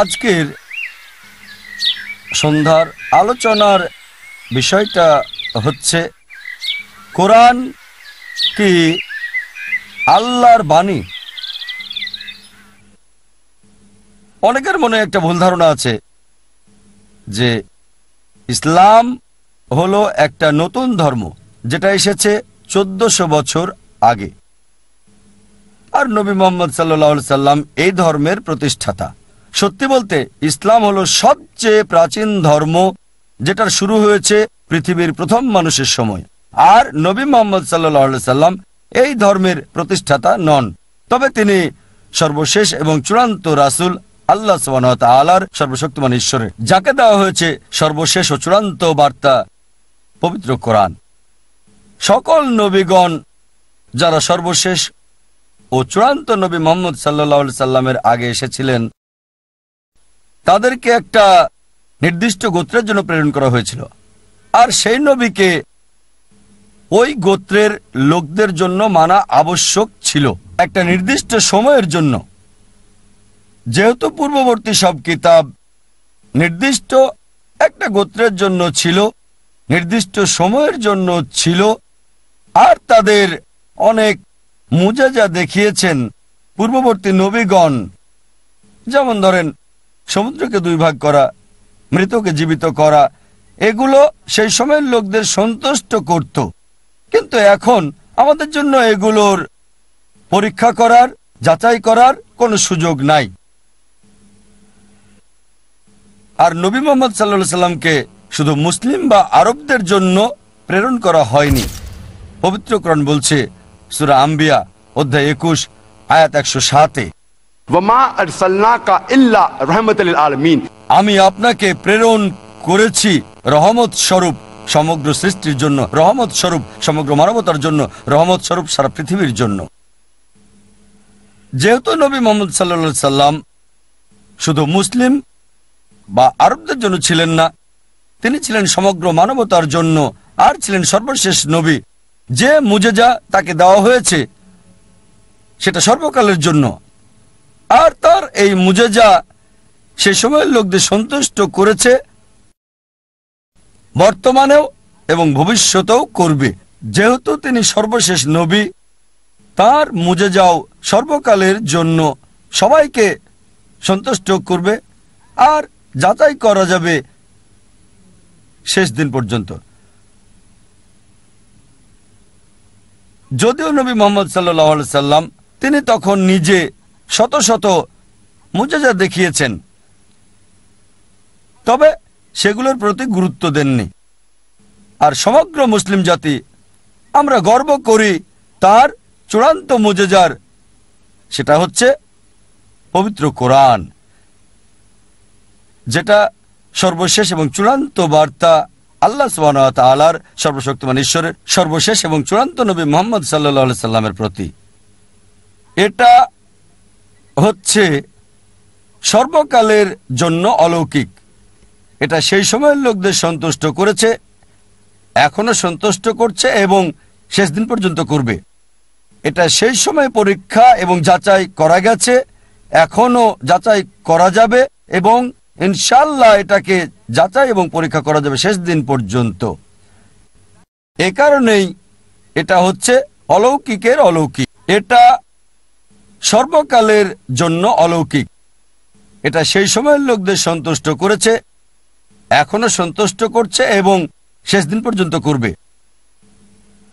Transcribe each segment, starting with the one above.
আজকের সন্ধ্যার আলোচনার বিষয়টা হচ্ছে কোরআন কি আল্লাহর বাণী। অনেকের মনে একটা ভুল ধারণা আছে যে ইসলাম হলো একটা নতুন ধর্ম যেটা এসেছে 1400 বছর আগে, আর নবী মুহাম্মদ সাল্লাল্লাহু আলাইহি সাল্লাম এই ধর্মের প্রতিষ্ঠাতা। সত্যি বলতে ইসলাম হলো সবচেয়ে প্রাচীন ধর্ম যেটার শুরু হয়েছে পৃথিবীর প্রথম মানুষের সময়, আর নবী মুহাম্মদ সাল্লাল্লাহু আলাইহি সাল্লাম এই ধর্মের প্রতিষ্ঠাতা নন, তবে তিনি সর্বশেষ এবং চূড়ান্ত রাসূল আল্লাহ সুবহানাহু ওয়া তাআলার সর্বশক্তিমান ঈশ্বরের, যাকে দেওয়া হয়েছে সর্বশেষ ও চূড়ান্ত বার্তা পবিত্র কোরআন। সকল নবীগণ যারা সর্বশেষ ও চূড়ান্ত নবী মুহাম্মদ সাল্লাল্লাহু আলাইহি সাল্লামের আগে এসেছিলেন তাদেরকে একটা নির্দিষ্ট গোত্রের জন্য প্রেরণ করা হয়েছিল, আর সেই নবীকে ওই গোত্রের লোকদের জন্য মানা আবশ্যক ছিল একটা নির্দিষ্ট সময়ের জন্য। যেহেতু পূর্ববর্তী সব কিতাব নির্দিষ্ট একটা গোত্রের জন্য ছিল, নির্দিষ্ট সময়ের জন্য ছিল, আর তাদের অনেক মুজিজা দেখিয়েছেন পূর্ববর্তী নবীগণ, যেমন ধরেন সমুদ্রকে দুই ভাগ করা, মৃতকে জীবিত করা, এগুলো সেই সময়ের লোকদের সন্তুষ্ট করত। কিন্তু এখন আমাদের জন্য এগুলোর পরীক্ষা করার, যাচাই করার কোনো সুযোগ নাই। আর নবী মুহাম্মদ সাল্লাল্লাহু আলাইহি সাল্লামকে শুধু মুসলিম বা আরবদের জন্য প্রেরণ করা হয়নি। পবিত্র কোরআন বলছে সূরা আম্বিয়া অধ্যায় 21 আয়াত 107-এ, ওয়ামা আরসালনাকা ইল্লা রাহমাতাল লিল আলামিন, আমি আপনাকে প্রেরণ করেছি রহমত স্বরূপ সমগ্র সৃষ্টির জন্য, রহমত স্বরূপ সমগ্র মানবতার জন্য, রহমত স্বরূপ সারা পৃথিবীর জন্য। যেহেতু নবী মুহাম্মদ সাল্লাল্লাহু আলাইহি সাল্লাম শুধু মুসলিম বা আরবদের জন্য ছিলেন না, তিনি ছিলেন সমগ্র মানবতার জন্য, আর ছিলেন সর্বশেষ নবী। যে মুজিজা তাকে দেওয়া হয়েছে সেটা সর্বকালের জন্য, আর তার এই মুজিজা সেই সময়ের লোকদের সন্তুষ্ট করেছে, বর্তমানেও এবং ভবিষ্যতেও করবে। যেহেতু তিনি সর্বশেষ নবী, তার মুজিজাও সর্বকালের জন্য সবাইকে সন্তুষ্ট করবে, আর যাচাই করা যাবে শেষ দিন পর্যন্ত। যদিও নবী মুহাম্মদ সাল্লাল্লাহু আলাইহি সাল্লাম তিনি তখন নিজে শত শত মুজিজা দেখিয়েছেন, তবে সেগুলোর প্রতি গুরুত্ব দেননি। আর সমগ্র মুসলিম জাতি আমরা গর্ব করি তার চূড়ান্ত মুজিজার, সেটা হচ্ছে পবিত্র কোরআন, যেটা সর্বশেষ এবং চূড়ান্ত বার্তা আল্লাহ সুবহানাহু ওয়া তাআলার সর্বশক্তিমান ঈশ্বরের সর্বশেষ এবং চূড়ান্ত নবী মুহাম্মদ সাল্লাল্লাহু আলাইহি সাল্লামের প্রতি। এটা হচ্ছে সর্বকালের জন্য অলৌকিক। এটা সেই সময়ের লোকদের সন্তুষ্ট করেছে, এখনো সন্তুষ্ট করছে এবং শেষ দিন পর্যন্ত করবে। এটা সেই সময় পরীক্ষা এবং যাচাই করা গেছে, এখনো যাচাই করা যাবে এবং ইনশাআল্লাহ এটাকে যাচাই এবং পরীক্ষা করা যাবে শেষ দিন পর্যন্ত। এ কারণেই এটা হচ্ছে অলৌকিকের অলৌকিক। এটা সর্বকালের জন্য অলৌকিক। এটা সেই সময়ের লোকদের সন্তুষ্ট করেছে, এখনো সন্তুষ্ট করছে এবং শেষ দিন পর্যন্ত করবে।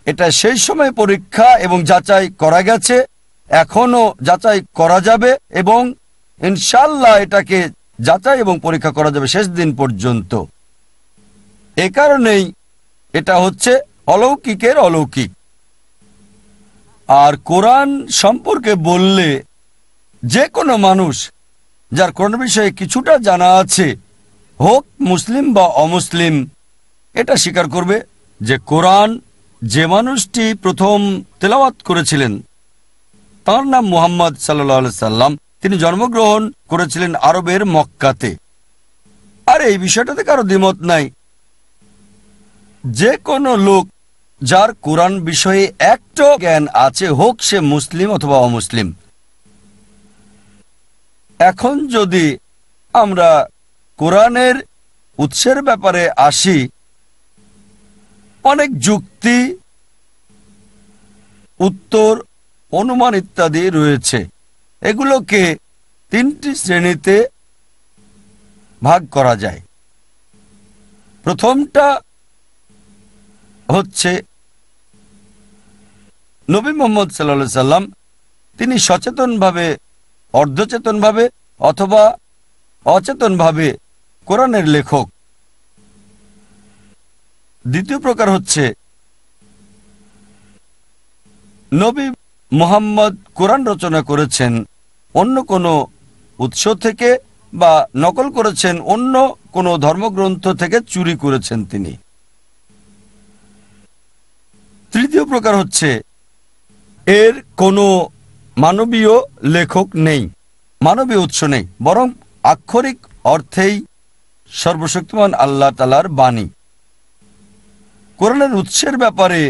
এটা সেই সময় পরীক্ষা এবং যাচাই করা গেছে, এখনো যাচাই করা যাবে এবং ইনশাআল্লাহ এটাকে যাচাই এবং পরীক্ষা করা যাবে শেষ দিন পর্যন্ত। এ কারণেই এটা হচ্ছে অলৌকিকের অলৌকিক। আর কোরআন সম্পর্কে বললে যে কোনো মানুষ যার কোরআন বিষয়ে কিছুটা জানা আছে, হোক মুসলিম বা অমুসলিম, এটা স্বীকার করবে যে কোরআন যে মানুষটি প্রথম তেলাওয়াত করেছিলেন তার নাম মুহাম্মদ সাল্লাল্লাহু আলাইহি সাল্লাম। তিনি জন্মগ্রহণ করেছিলেন আরবের মক্কাতে। আর এই বিষয়টাতে কারো দ্বিমত নাই। যে কোনো লোক যার কোরআন বিষয়ে একটু জ্ঞান আছে, হোক সে মুসলিম অথবা অমুসলিম, এখন যদি আমরা কোরআনের উৎসের ব্যাপারে আসি, অনেক যুক্তি, উত্তর, অনুমান ইত্যাদি রয়েছে। এগুলোকে তিনটি শ্রেণীতে ভাগ করা যায়। প্রথমটা হচ্ছে নবী মুহাম্মদ সাল্লাল্লাহু আলাইহি সাল্লাম তিনি সচেতনভাবে, অর্ধচেতনভাবে অথবা অচেতনভাবে কোরআনের লেখক। দ্বিতীয় প্রকার হচ্ছে নবী মুহাম্মদ কোরআন রচনা করেছেন অন্য কোনো উৎস থেকে বা নকল করেছেন অন্য কোনো ধর্মগ্রন্থ থেকে, চুরি করেছেন তিনি। তৃতীয় প্রকার হচ্ছে এর কোনো মানবীয় লেখক নেই, মানবীয় উৎস নেই, বরং আক্ষরিক অর্থেই সর্বশক্তিমান আল্লাহ তাআলার বাণী। কোরআনের উৎসের ব্যাপারে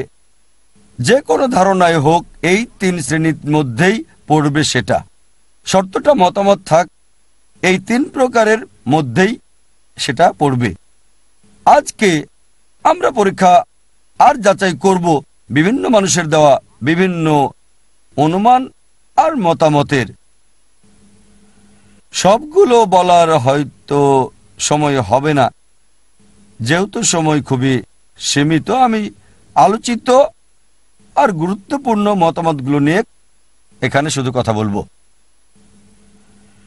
যে কোনো ধারণায় হোক এই তিন শ্রেণীর মধ্যেই পড়বে। সেটা শর্তটা মতামত থাক, এই তিন প্রকারের মধ্যেই সেটা পড়বে। আজকে আমরা পরীক্ষা আর যাচাই করব বিভিন্ন মানুষের দেওয়া বিভিন্ন অনুমান আর মতামতের। সবগুলো বলার হয়তো সময় হবে না, যেহেতু সময় খুবই সীমিত। আমি আলোচিত আর গুরুত্বপূর্ণ মতামতগুলো নিয়ে এখানে শুধু কথা বলবো।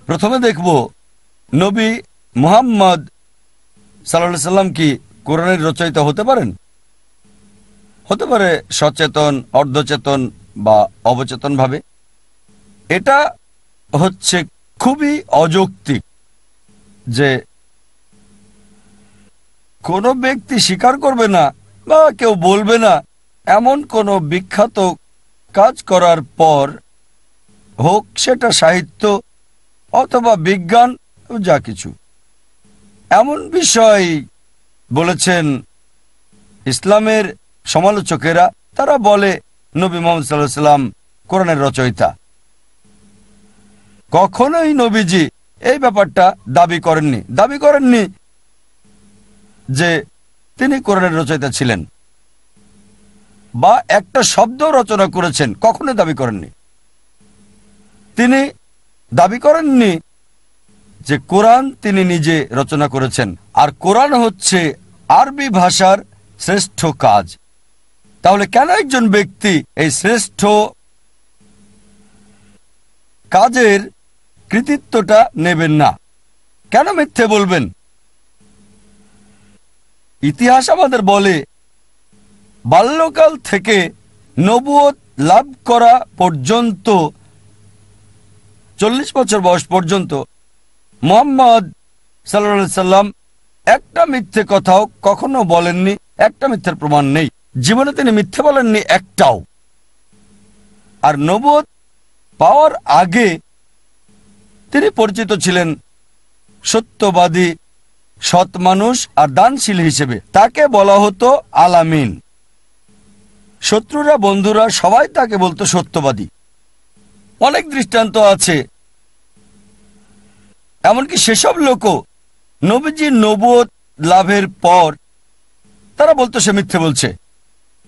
প্রথমে দেখব নবী মুহাম্মদ সাল্লাল্লাহু আলাইহি সাল্লাম কি কোরআনের রচয়িতা হতে পারেন? হতে পারে সচেতন, অর্ধচেতন বা অবচেতন ভাবে। এটা হচ্ছে খুবই অযৌক্তিক যে কোনো ব্যক্তি স্বীকার করবে না বা কেউ বলবে না এমন কোনো বিখ্যাত কাজ করার পর, হোক সেটা সাহিত্য অথবা বিজ্ঞান, যা কিছু এমন বিষয় বলেছেন ইসলামের সমালোচকেরা, তারা বলে নবী মুহাম্মদ সাল্লাল্লাহু আলাইহি সাল্লাম কোরআনের রচয়িতা। কখনোই নবীজি এই ব্যাপারটা দাবি করেননি যে তিনি কোরআনের রচয়িতা ছিলেন বা একটা শব্দ রচনা করেছেন, কখনোই দাবি করেননি। তিনি দাবি করেননি যে কোরআন তিনি নিজে রচনা করেছেন। আর কোরআন হচ্ছে আরবি ভাষার শ্রেষ্ঠ কাজ। তাহলে কেন একজন ব্যক্তি এই শ্রেষ্ঠ কাজের কৃতিত্বটা নেবেন না? কেন মিথ্যে বলবেন? ইতিহাস আমাদের বলে বাল্যকাল থেকে নবুয়ত লাভ করা পর্যন্ত, 40 বছর বয়স পর্যন্ত মুহাম্মদ সাল্লাল্লাহু আলাইহি সাল্লাম একটা মিথ্যে কথাও কখনো বলেননি, একটা মিথ্যের প্রমাণ নেই। জীবনে তিনি মিথ্যে বলেননি একটাও। আর নবুয়ত পাওয়ার আগে তিনি পরিচিত ছিলেন সত্যবাদী, সৎ মানুষ আর দানশীল হিসেবে। তাকে বলা হতো আলামিন। শত্রুরা, বন্ধুরা সবাই তাকে বলতো সত্যবাদী। অনেক দৃষ্টান্ত আছে, এমনকি সেসব লোকও নবীজির নবুয়ত লাভের পর তারা বলতো সে মিথ্যে বলছে।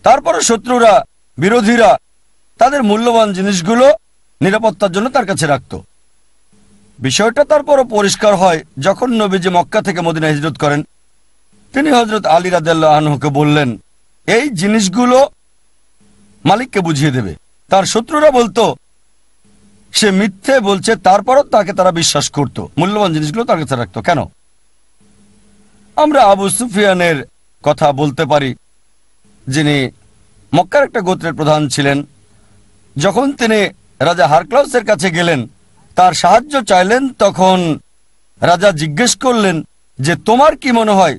তারপরে শত্রুরা, বিরোধীরা তাদের মূল্যবান জিনিসগুলো নিরাপত্তার জন্য তার কাছে রাখত। বিষয়টা তারপরও পরিষ্কার হয় যখন নবীজি মক্কা থেকে মদিনা হিজরত করেন। তিনি হযরত আলী রাদিয়াল্লাহু আনহুকে বললেন এই জিনিসগুলো মালিককে বুঝিয়ে দেবে। তার শত্রুরা বলতো সে মিথ্যে বলছে, তারপরও তাকে তারা বিশ্বাস করত, মূল্যবান জিনিসগুলো তার কাছে রাখত। কেন? আমরা আবু সুফিয়ানের কথা বলতে পারি, যিনি মক্কার একটা গোত্রের প্রধান ছিলেন। যখন তিনি রাজা হারক্লাউসের কাছে গেলেন, তার সাহায্য চাইলেন, তখন রাজা জিজ্ঞেস করলেন যে তোমার কি মনে হয়,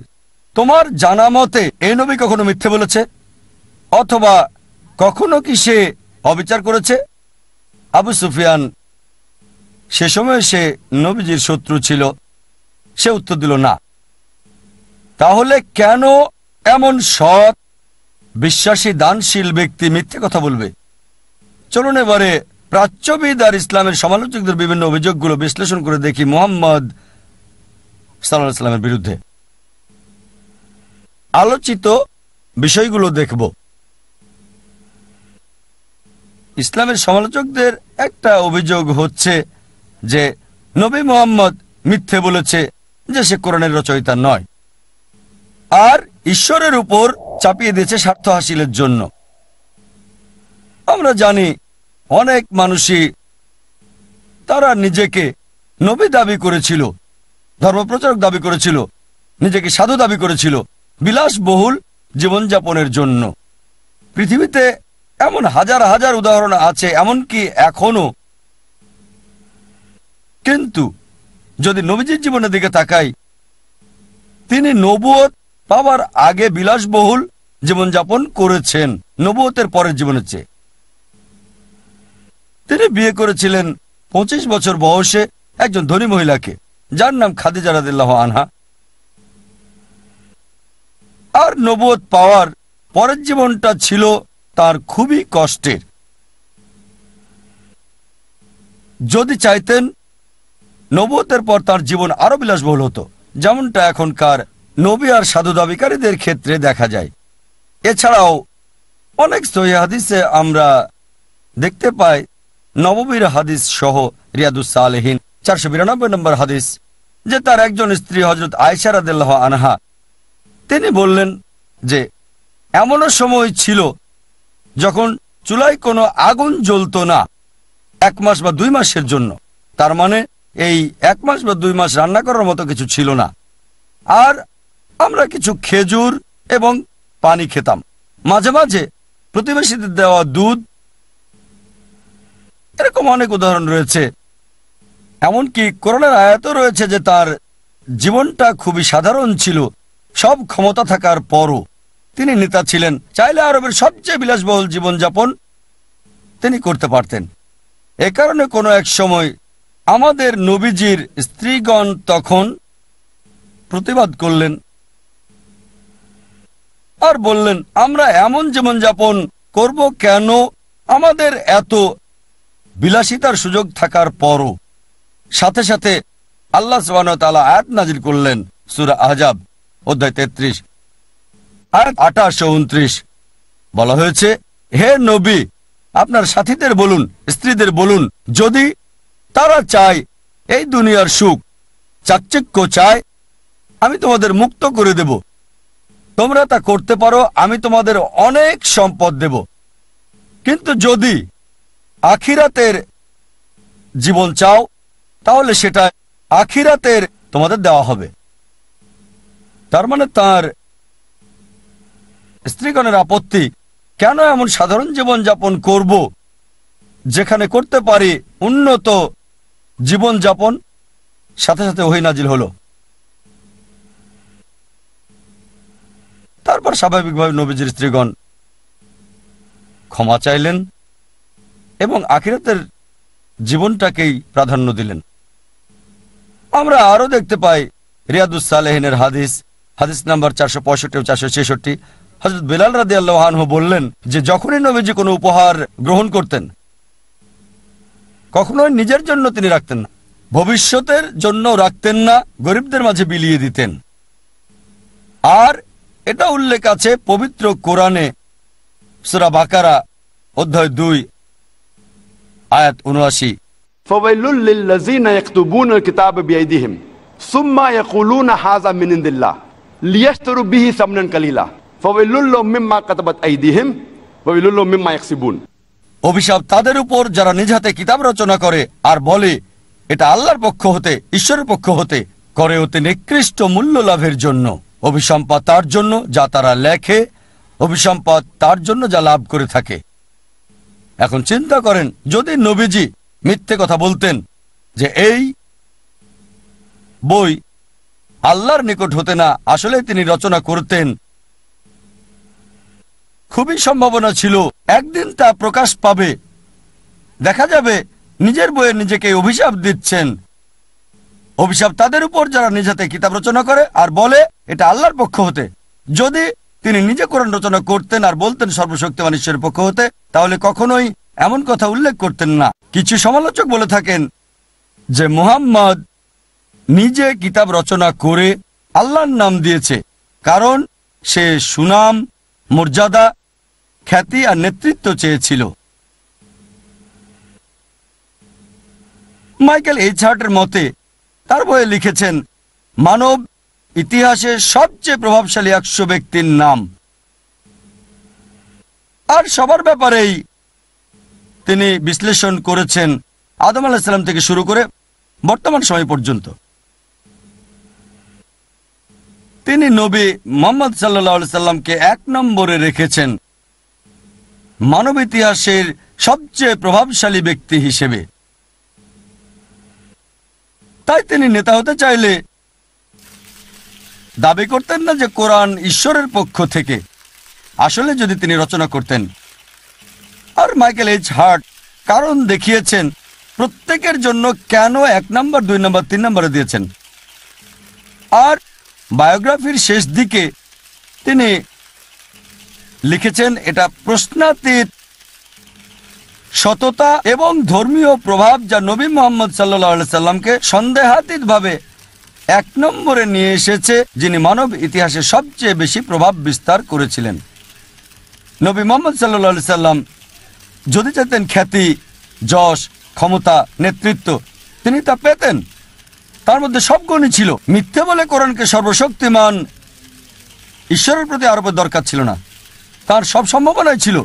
তোমার জানা মতে এই নবী কখনো মিথ্যে বলেছে অথবা কখনো কি সে অবিচার করেছে? আবু সুফিয়ান, সে সময় সে নবীজির শত্রু ছিল, সে উত্তর দিল না। তাহলে কেন এমন সৎ, বিশ্বাসী, দানশীল ব্যক্তি মিথ্যে কথা বলবে? চলুন এবারে প্রাচ্যবিদ আর ইসলামের সমালোচকদের বিভিন্ন অভিযোগগুলো বিশ্লেষণ করে দেখি মুহাম্মদ সাল্লাল্লাহু আলাইহি সাল্লামের বিরুদ্ধে। আলোচিত বিষয়গুলো দেখব। ইসলামের সমালোচকদের একটা অভিযোগ হচ্ছে যে নবী মুহাম্মদ মিথ্যে বলেছে যে সে কোরআনের রচয়িতা নয়, আর ঈশ্বরের উপর চাপিয়ে দিয়েছে স্বার্থ হাসিলের জন্য। আমরা জানি অনেক মানুষই তারা নিজেকে নবী দাবি করেছিল, ধর্মপ্রচারক দাবি করেছিল, নিজেকে সাধু দাবি করেছিল বিলাসবহুল জীবনযাপনের জন্য। পৃথিবীতে এমন হাজার হাজার উদাহরণ আছে, এমনকি এখনো। কিন্তু যদি নবীজির জীবনের দিকে তাকাই, তিনি নবুয়ত পাওয়ার আগে বিলাসবহুল জীবনযাপন করেছেন নবুয়তের পরের জীবনের চেয়ে। তিনি বিয়ে করেছিলেন 25 বছর বয়সে একজন ধনী মহিলাকে, যার নাম খাদিজা রাদিয়াল্লাহু আনহা। আর নবুয়ত পাওয়ার পরের জীবনটা ছিল তার খুবই কষ্টের। যদি চাইতেন নবুয়তের পর তার জীবন আরো বিলাসবহুল হতো, যেমনটা এখনকার নবী আর সাধু দাবিকারীদের ক্ষেত্রে দেখা যায়। এছাড়াও অনেক সহিহ হাদিসে আমরা দেখতে পাই, নববীর হাদিস সহ রিয়াদুস সালেহিন 492 নম্বর হাদিস, যে তার একজন স্ত্রী হযরত আয়েশা রাদিয়াল্লাহু আনহা তিনি বললেন যে এমনও সময় ছিল যখন চুলায় কোনো আগুন জ্বলতো না 1 মাস বা 2 মাসের জন্য। তার মানে এই 1 মাস বা 2 মাস রান্না করার মতো কিছু ছিল না। আর আমরা কিছু খেজুর এবং পানি খেতাম, মাঝে মাঝে প্রতিবেশীদের দেওয়া দুধ। এরকম অনেক উদাহরণ রয়েছে। এমনকি কোরআনের আয়াতও রয়েছে যে তার জীবনটা খুবই সাধারণ ছিল। সব ক্ষমতা থাকার পরও তিনি নেতা ছিলেন, চাইলে আরবের সবচেয়ে বিলাসবহুল জীবনযাপন তিনি করতে পারতেন। এ কারণে কোনো এক সময় আমাদের নবীজির স্ত্রীগণ তখন প্রতিবাদ করলেন আর বললেন, আমরা এমন জীবনযাপন করব কেন আমাদের এত বিলাসিতার সুযোগ থাকার পরও? সাথে সাথে আল্লাহ সুবহানাহু ওয়া তাআলা আয়াত নাজিল করলেন সূরা আহজাব অধ্যায় 33 আয়াত 28 ও 29। বলা হয়েছে, হে নবী, আপনার সাথীদের বলুন, স্ত্রীদের বলুন, যদি তারা চায় এই দুনিয়ার সুখ, চাকচিক্য চায়, আমি তোমাদের মুক্ত করে দেব। তোমরা তা করতে পারো, আমি তোমাদের অনেক সম্পদ দেব। কিন্তু যদি আখিরাতের জীবন চাও, তাহলে সেটা আখিরাতের তোমাদের দেওয়া হবে। তার মানে তার স্ত্রীগণের আপত্তি, কেন এমন সাধারণ জীবন যাপন করব যেখানে করতে পারি উন্নত জীবন যাপন? সাথে সাথে ওহী নাজিল হলো। তারপর স্বাভাবিকভাবে নবীজির স্ত্রীগণ ক্ষমা চাইলেন এবং আখিরাতের জীবনটাকেই প্রাধান্য দিলেন। আমরা আরো দেখতে পাই রিয়াদুস সালেহিনের হাদিস, হাদিস নাম্বার 465 ও 466। হযরত বিলাল রাদিয়াল্লাহু আনহু বললেন যে যখনই নবীজি কোনো উপহার গ্রহণ করতেন, কখনোই নিজের জন্য তিনি রাখতেন না, ভবিষ্যতের জন্য রাখতেন না, গরিবদের মাঝে বিলিয়ে দিতেন। আর এটা উল্লেখ আছে পবিত্র কোরআনে সূরা বাকারা অধ্যায় 2 আয়াত 79। ফাওয়াইলুল লিল্লাযিনা ইয়াকতুবুনা আল কিতাবা বিআইদিহিম সুম্মা ইয়াকুলুনা হাযা মিন ইনদিল্লাহ লিয়াশতারু বিহি সামনান কালিলা ফাওয়াইলুল লাহুম মিম্মা কাতাবাত আইদিহিম ওয়াইলুল লাহুম মিম্মা ইয়াকসিবুন। অভিশাপ তাদের উপর যারা নিজ হাতে কিতাব রচনা করে আর বলে এটা আল্লাহর পক্ষ হতে, ঈশ্বরের পক্ষ হতে, করে অতি নিকৃষ্ট মূল্য লাভের জন্য। অভিসম্পাদ তার জন্য যা তারা লেখে, অভিসম্পাদ তার জন্য যা লাভ করে থাকে। এখন চিন্তা করেন, যদি নবীজি মিথ্যে কথা বলতেন যে এই বই আল্লাহর নিকট হতে না, আসলে তিনি রচনা করতেন, খুবই সম্ভাবনা ছিল একদিন তা প্রকাশ পাবে। দেখা যাবে নিজের বইয়ে নিজেকে অভিশাপ দিচ্ছেন। অভিশাপ তাদের উপর যারা নিজ হাতে কিতাব রচনা করে আর বলে এটা আল্লাহর পক্ষ হতে। যদি তিনি নিজে কোরআন রচনা করতেন আর বলতেন সর্বশক্তিমান ঈশ্বরের পক্ষ হতে, তাহলে কখনোই এমন কথা উল্লেখ করতেন না। কিছু সমালোচক বলে থাকেন যে মুহাম্মদ নিজে কিতাব রচনা করে আল্লাহর নাম দিয়েছে, কারণ সে সুনাম, মর্যাদা, খ্যাতি আর নেতৃত্ব চেয়েছিল। মাইকেল এইচ হার্টের মতে তার বইয়ে লিখেছেন মানব ইতিহাসের সবচেয়ে প্রভাবশালী 100 ব্যক্তির নাম, আর সবার ব্যাপারেই তিনি বিশ্লেষণ করেছেন আদম আলাইহিস সালাম থেকে শুরু করে বর্তমান সময় পর্যন্ত। তিনি নবী মুহাম্মদ সাল্লাল্লাহু আলাইহি সাল্লামকে 1 নম্বরে রেখেছেন মানব ইতিহাসের সবচেয়ে প্রভাবশালী ব্যক্তি হিসেবে। তাই তিনি নেতা হতে চাইলে দাবি করতেন না যে কোরআন ঈশ্বরের পক্ষ থেকে, আসলে যদি তিনি রচনা করতেন। আর মাইকেল এইচ হার্ট কারণ দেখিয়েছেন প্রত্যেকের জন্য কেন 1 নম্বর, 2 নম্বর, 3 নম্বরে দিয়েছেন। আর বায়োগ্রাফির শেষ দিকে তিনি লিখেছেন এটা প্রশ্নাতীত সততা এবং ধর্মীয় প্রভাব যা নবী মুহাম্মদ সাল্লাল্লাহু আলাইহি সাল্লামকে সন্দেহাতীতভাবে 1 নম্বরে নিয়ে এসেছে, যিনি মানব ইতিহাসে সবচেয়ে বেশি প্রভাব বিস্তার করেছিলেন। নবী মুহাম্মদ সাল্লাল্লাহু আলাইহি সাল্লাম যদি চাইতেন খ্যাতি, যশ, ক্ষমতা, নেতৃত্ব, তিনি তা পেতেন। তার মধ্যে সব গুণই ছিল। মিথ্যে বলে কোরআনকে সর্বশক্তিমান ঈশ্বরের প্রতি আরোপের দরকার ছিল না, তার সব সম্ভাবনাই ছিল।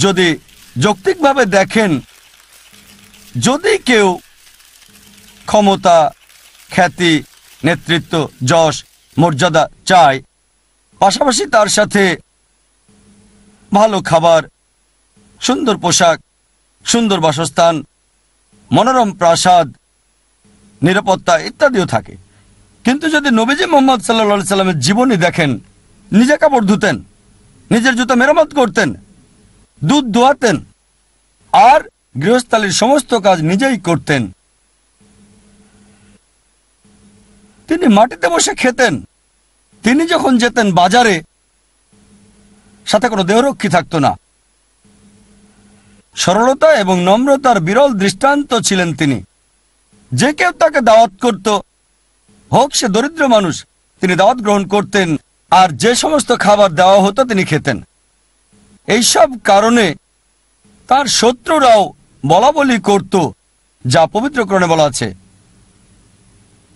যদি যৌক্তিকভাবে দেখেন, যদি কেউ ক্ষমতা, খ্যাতি, নেতৃত্ব, যশ, মর্যাদা চায়, পাশাপাশি তার সাথে ভালো খাবার, সুন্দর পোশাক, সুন্দর বাসস্থান, মনোরম প্রাসাদ, নিরাপত্তা ইত্যাদিও থাকে। কিন্তু যদি নবীজি মুহাম্মদ সাল্লাল্লাহু আলাইহি সাল্লামের জীবনী দেখেন, নিজে কাপড় ধুতেন, নিজের জুতো মেরামত করতেন, দুধ দোয়াতেন, আর গৃহস্থালির সমস্ত কাজ নিজেই করতেন। তিনি মাটিতে বসে খেতেন। তিনি যখন যেতেন বাজারে, সাথে কোনো দেহরক্ষী থাকতো না। সরলতা এবং নম্রতার বিরল দৃষ্টান্ত ছিলেন তিনি। যে কেউ তাকে দাওয়াত করত, হোক সে দরিদ্র মানুষ, তিনি দাওয়াত গ্রহণ করতেন, আর যে সমস্ত খাবার দেওয়া হতো তিনি খেতেন। এইসব কারণে তার শত্রুরাও বলা বলি করত, যা পবিত্র কোরআনে বলা আছে।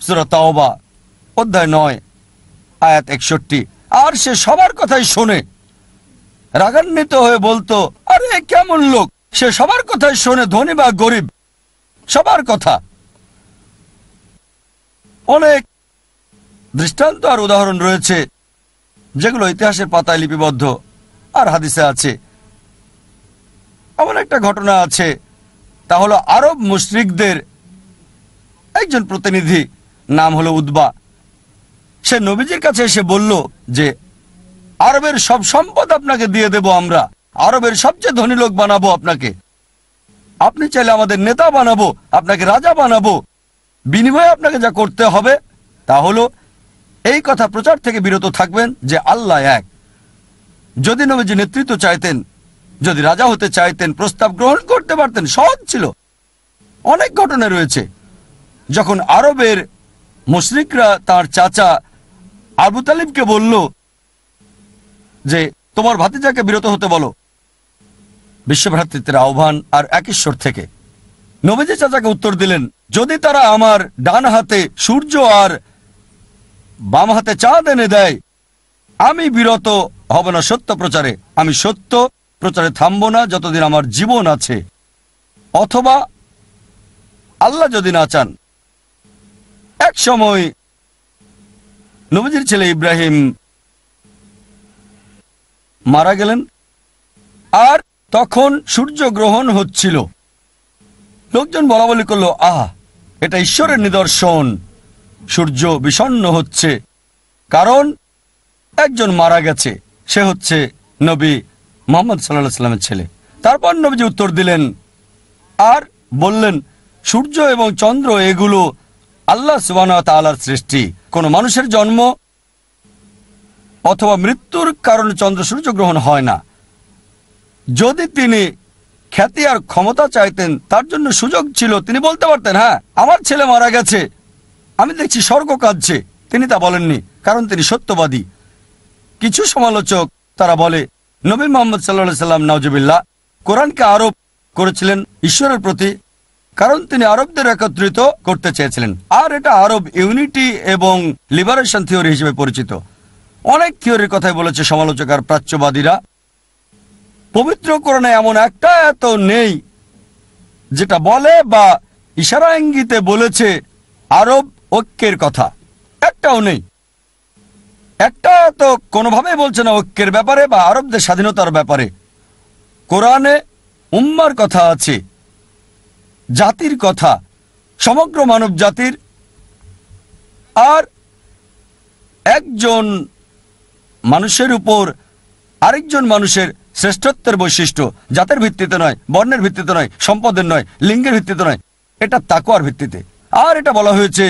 সূরা তাওবা অধ্যায় 9 আয়াত 61। আর সে সবার কথাই শোনে, রাগান্বিত হয়ে বলতো, আরে কেমন লোক, সে সবার কথাই শোনে, ধনী বা গরিব, সবার কথা। অনেক দৃষ্টান্ত আর উদাহরণ রয়েছে যেগুলো ইতিহাসের পাতায় লিপিবদ্ধ আর হাদিসে আছে। এমন একটা ঘটনা আছে, তা হলো আরব মুশরিকদের একজন প্রতিনিধি, নাম হলো উতবা। সে নবীজির কাছে এসে বলল যে আরবের সব সম্পদ আপনাকে দিয়ে দেব, আমরা আরবের সবচেয়ে ধনী লোক বানাবো আপনাকে, আপনি চাইলে আমাদের নেতা বানাবো, আপনাকে রাজা বানাবো, বিনিময়ে আপনাকে যা করতে হবে তা হলো এই কথা প্রচার থেকে বিরত থাকবেন যে আল্লাহ এক। যদি নবীজি নেতৃত্ব চাইতেন, যদি রাজা হতে চাইতেন, প্রস্তাব গ্রহণ করতে পারতেন, সহজ ছিল। অনেক ঘটনা রয়েছে যখন আরবের মুশরিকরা তার চাচা আবু তালিবকে বলল যে তোমার ভাতিজাকে বিরত হতে বলো বিশ্বভ্রাতৃত্বের আহ্বান আর এক ঈশ্বর থেকে। নবীজি চাচাকে উত্তর দিলেন, যদি তারা আমার ডান হাতে সূর্য আর বাম হাতে চাঁদ এনে দেয়, আমি বিরত হব না সত্য প্রচারে, আমি সত্য প্রচারে থামবো না যতদিন আমার জীবন আছে, অথবা আল্লাহ যদি না চান। এক সময় নবীজির ছেলে ইব্রাহিম মারা গেলেন, আর তখন সূর্যগ্রহণ হচ্ছিল। লোকজন বলা বলি করলো, এটা ঈশ্বরের নিদর্শন, সূর্য বিষণ্ণ হচ্ছে, কারণ একজন মারা গেছে, সে হচ্ছে নবী মুহাম্মদ সাল্লাল্লাহু আলাইহি সাল্লামের ছেলে। তারপর নবীজি উত্তর দিলেন আর বললেন, সূর্য এবং চন্দ্র এগুলো আল্লাহ সুবহানাহু ওয়া তাআলার সৃষ্টি। কোন মানুষের জন্ম অথবা মৃত্যুর কারণে চন্দ্র সূর্য গ্রহণ হয় না। যদি তিনি খ্যাতি আর ক্ষমতা চাইতেন, তার জন্য সুযোগ ছিল, তিনি বলতে পারতেন, হ্যাঁ আমার ছেলে মারা গেছে, আমি দেখছি স্বর্গ কাঁদছে, তিনি তা বলেননি, কারণ তিনি সত্যবাদী। কিছু সমালোচক তারা বলে নবী মুহাম্মদ সাল্লাল্লাহু আলাইহি সাল্লাম নাউজুবিল্লাহ কোরআনকে আরোপ করেছিলেন ঈশ্বরের প্রতি, কারণ তিনি আরবদের একত্রিত করতে চেয়েছিলেন। আর এটা আরব ইউনিটি এবং লিবারেশন থিওরি হিসেবে পরিচিত। অনেক থিওরির কথাই বলেছে সমালোচক আর প্রাচ্যবাদীরা। পবিত্র কোরআনে এমন একটা এত নেই যেটা বলে বা ইশারা ইঙ্গিতে বলেছে আরব ঐক্যের কথা, একটাও নেই। একটা তো কোনোভাবেই বলছে না ঐক্যের ব্যাপারে বা আরবদের স্বাধীনতার ব্যাপারে। কোরআনে উম্মার কথা আছে, জাতির কথা, সমগ্র মানব জাতির, আর একজন মানুষের উপর আরেকজন মানুষের শ্রেষ্ঠত্বের বৈশিষ্ট্য জাতের ভিত্তিতে নয়, বর্ণের ভিত্তিতে নয়, সম্পদের নয়, লিঙ্গের ভিত্তিতে নয়, এটা তাকওয়ার ভিত্তিতে। আর এটা বলা হয়েছে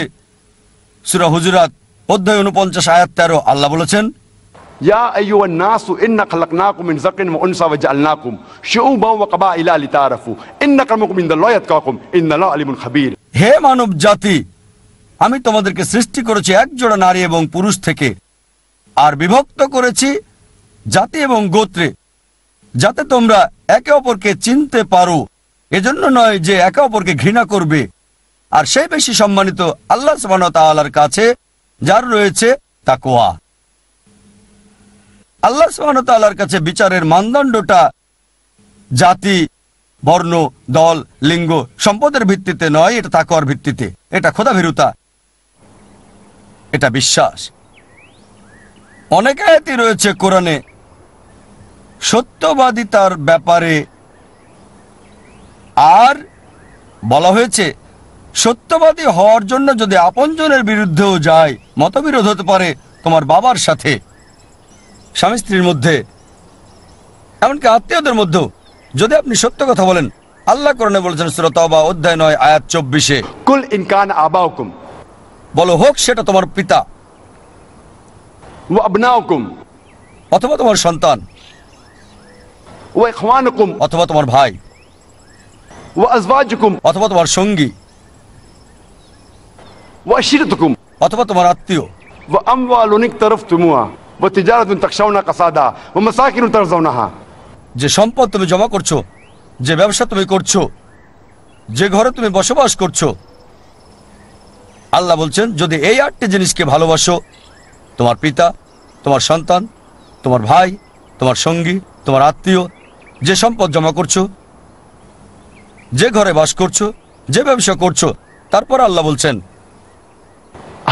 সূরা হুজুরাত অধ্যায় 49 আয়াত 13। আল্লাহ বলেছেন, يا أيها الناس إنا خلقناكم من ذكر وأنثى وجعلناكم شعوبا وقبائل لتعارفوا إن أكرمكم عند الله أتقاكم إن الله عليم خبير। হে মানব জাতি, আমি তোমাদেরকে সৃষ্টি করেছি এক জোড়া নারী এবং পুরুষ থেকে, আর বিভক্ত করেছি জাতি এবং গোত্রে, যাতে তোমরা একে অপরকে চিনতে পারো। এজন্য নয় যে একে অপরকে ঘৃণা করবে। আর সেই বেশি সম্মানিত আল্লাহ সুবহানাহু ওয়া তাআলার কাছে যার রয়েছে তাকওয়া। আল্লাহ সুবহানাহু ওয়া তাআলার কাছে বিচারের মানদণ্ডটা জাতি, বর্ণ, দল, লিঙ্গ, সম্পদের ভিত্তিতে নয়, এটা তাকওয়ার ভিত্তিতে। এটা খোদাভীরুতা, এটা বিশ্বাস। অনেক আয়াতই রয়েছে কোরআনে সত্যবাদিতার ব্যাপারে, আর বলা হয়েছে সত্যবাদী হওয়ার জন্য যদি আপনজনের বিরুদ্ধেও যায়, মতবিরোধ হতে পারে তোমার বাবার সাথে, স্বামী স্ত্রীর মধ্যে, এমনকি আত্মীয়দের মধ্যেও, যদি আপনি সত্য কথা বলেন। আল্লাহ কোরআনে বলেছেন সূরা তাওবা অধ্যায় 9 আয়াত 24, कुल इन कान आबाउकुम বলো হোক সেটা তোমার পিতা व अबनाउकुम অথবা তোমার সন্তান व इखवानुकुम অথবা তোমার ভাই व अज़वाजुकुम অথবা তোমার সঙ্গী व अशीरतुकुम অথবা তোমার আত্মীয়, व अमवालुन इक्तरफ्तुमुहा व तिजारतुन तखशौना कसादा व मसाकिन तरज़ौनहा। যে সম্পদ তুমি জমা করছো, যে ব্যবসা তুমি করছো, যে ঘরে তুমি বসবাস করছো। আল্লাহ বলছেন যদি এই 8টি জিনিসকে ভালোবাসো, তোমার পিতা, তোমার সন্তান, তোমার ভাই, তোমার সঙ্গী, তোমার আত্মীয়, যে সম্পদ জমা করছো, যে ঘরে বাস করছো, যে ব্যবসা করছো, তারপর আল্লাহ বলছেন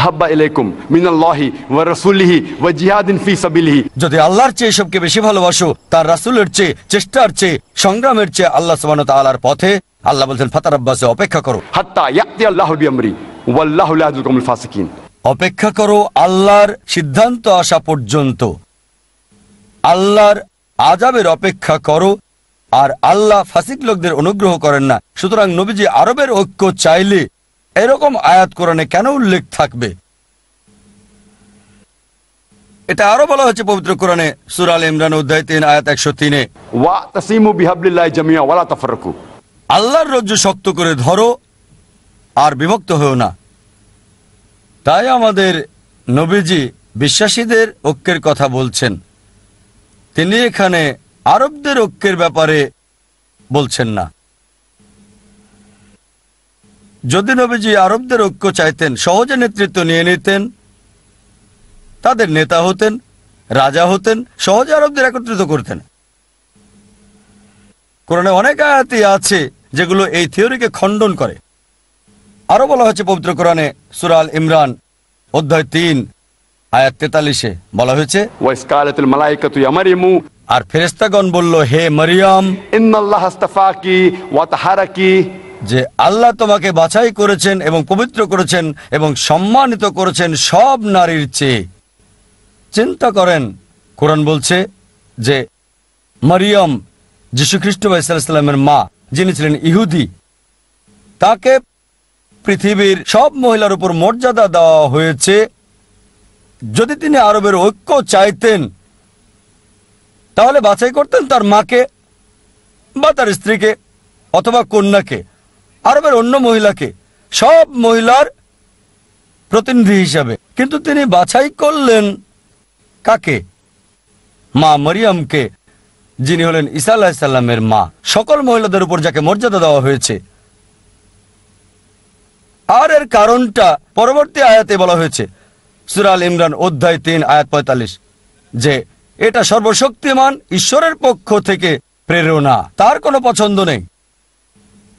अहब्बा इलैकुम मिनल्लाहि व रसूलिहि व जिहादिन फी सबीलिहि। যদি আল্লাহর চেয়ে এসবকে বেশি ভালোবাসো, তার রাসূলের চেয়ে, চেষ্টার চেয়ে, সংগ্রামের চেয়ে আল্লাহ সুবহানাহু ওয়া তাআলার পথে, আল্লাহ বলছেন ফাতারাব্বাসু, অপেক্ষা করো, हत्ता याति अल्लाहु बिअमरी वल्लाहु ला याहदिल कौमल फासिकिन। অপেক্ষা করো আল্লাহর সিদ্ধান্ত আসা পর্যন্ত। আল্লাহর আযাবের অপেক্ষা করো, আর আল্লাহ ফাসিক লোকদের অনুগ্রহ করেন না। সুতরাং নবীজি আরবের ঐক্য চাইলে এরকম আয়াত কোরআনে কেন উল্লেখ থাকবে? এটা আরো বলা হয়েছে পবিত্র কোরআনে সূরা আলে ইমরান অধ্যায় 3 আয়াত 103-এ, वातसिमु बिहब्लिल्लाहि जमिया वला तफरकू। আল্লাহর রজ্জু শক্ত করে ধরো আর বিভক্ত হও না। তাই আমাদের নবীজি বিশ্বাসীদের ঐক্যের কথা বলছেন, তিনি এখানে আরবদের ঐক্যের ব্যাপারে বলছেন না। যদি নবীজি আরবদের ঐক্য চাইতেন, সহজে নেতৃত্ব নিয়ে নিতেন, তাদের নেতা হতেন, রাজা হতেন, সহজে আরবদের একত্রিত করতেন। কোরআনে অনেক আয়াতই আছে যেগুলো এই থিওরিকে খণ্ডন করে। আরো বলা হয়েছে পবিত্র কোরআনে সূরা আল ইমরান অধ্যায় 3 আয়াত 43-এ বলা হয়েছে वस्कालतिल मलाइकतु या मरियमु, আর ফেরেশতাগণ बलल হে মরিয়ম, इन्नल्लाह अस्तफाकी व तहरकी। যে আল্লাহ তোমাকে বাছাই করেছেন এবং পবিত্র করেছেন এবং সম্মানিত করেছেন সব নারীর চেয়ে। চিন্তা করেন, কোরআন বলছে যে মরিয়ম যীশু খ্রিস্ট আলাইহিস সালামের মা, যিনি ছিলেন ইহুদি, তাকে পৃথিবীর সব মহিলার উপর মর্যাদা দেওয়া হয়েছে। যদি তিনি আরবের ঐক্য চাইতেন, তাহলে বাছাই করতেন তার মাকে বা তার স্ত্রীকে অথবা কন্যাকে, আরবের অন্য মহিলাকে। সব মহিলার প্রতিনিধি হিসাবে, কিন্তু তিনি বাছাই করলেন কাকে? মা মরিয়মকে, যিনি হলেন ঈসা আলাইহিস সালামের মা, সকল মহিলাদের উপর যাকে মর্যাদা দেওয়া হয়েছে। আর এর কারণটা পরবর্তী আয়াতে বলা হয়েছে, সূরা আল ইমরান অধ্যায় 3 আয়াত 45, যে এটা সর্বশক্তিমান ঈশ্বরের পক্ষ থেকে প্রেরণা। তার কোনো পছন্দ নেই,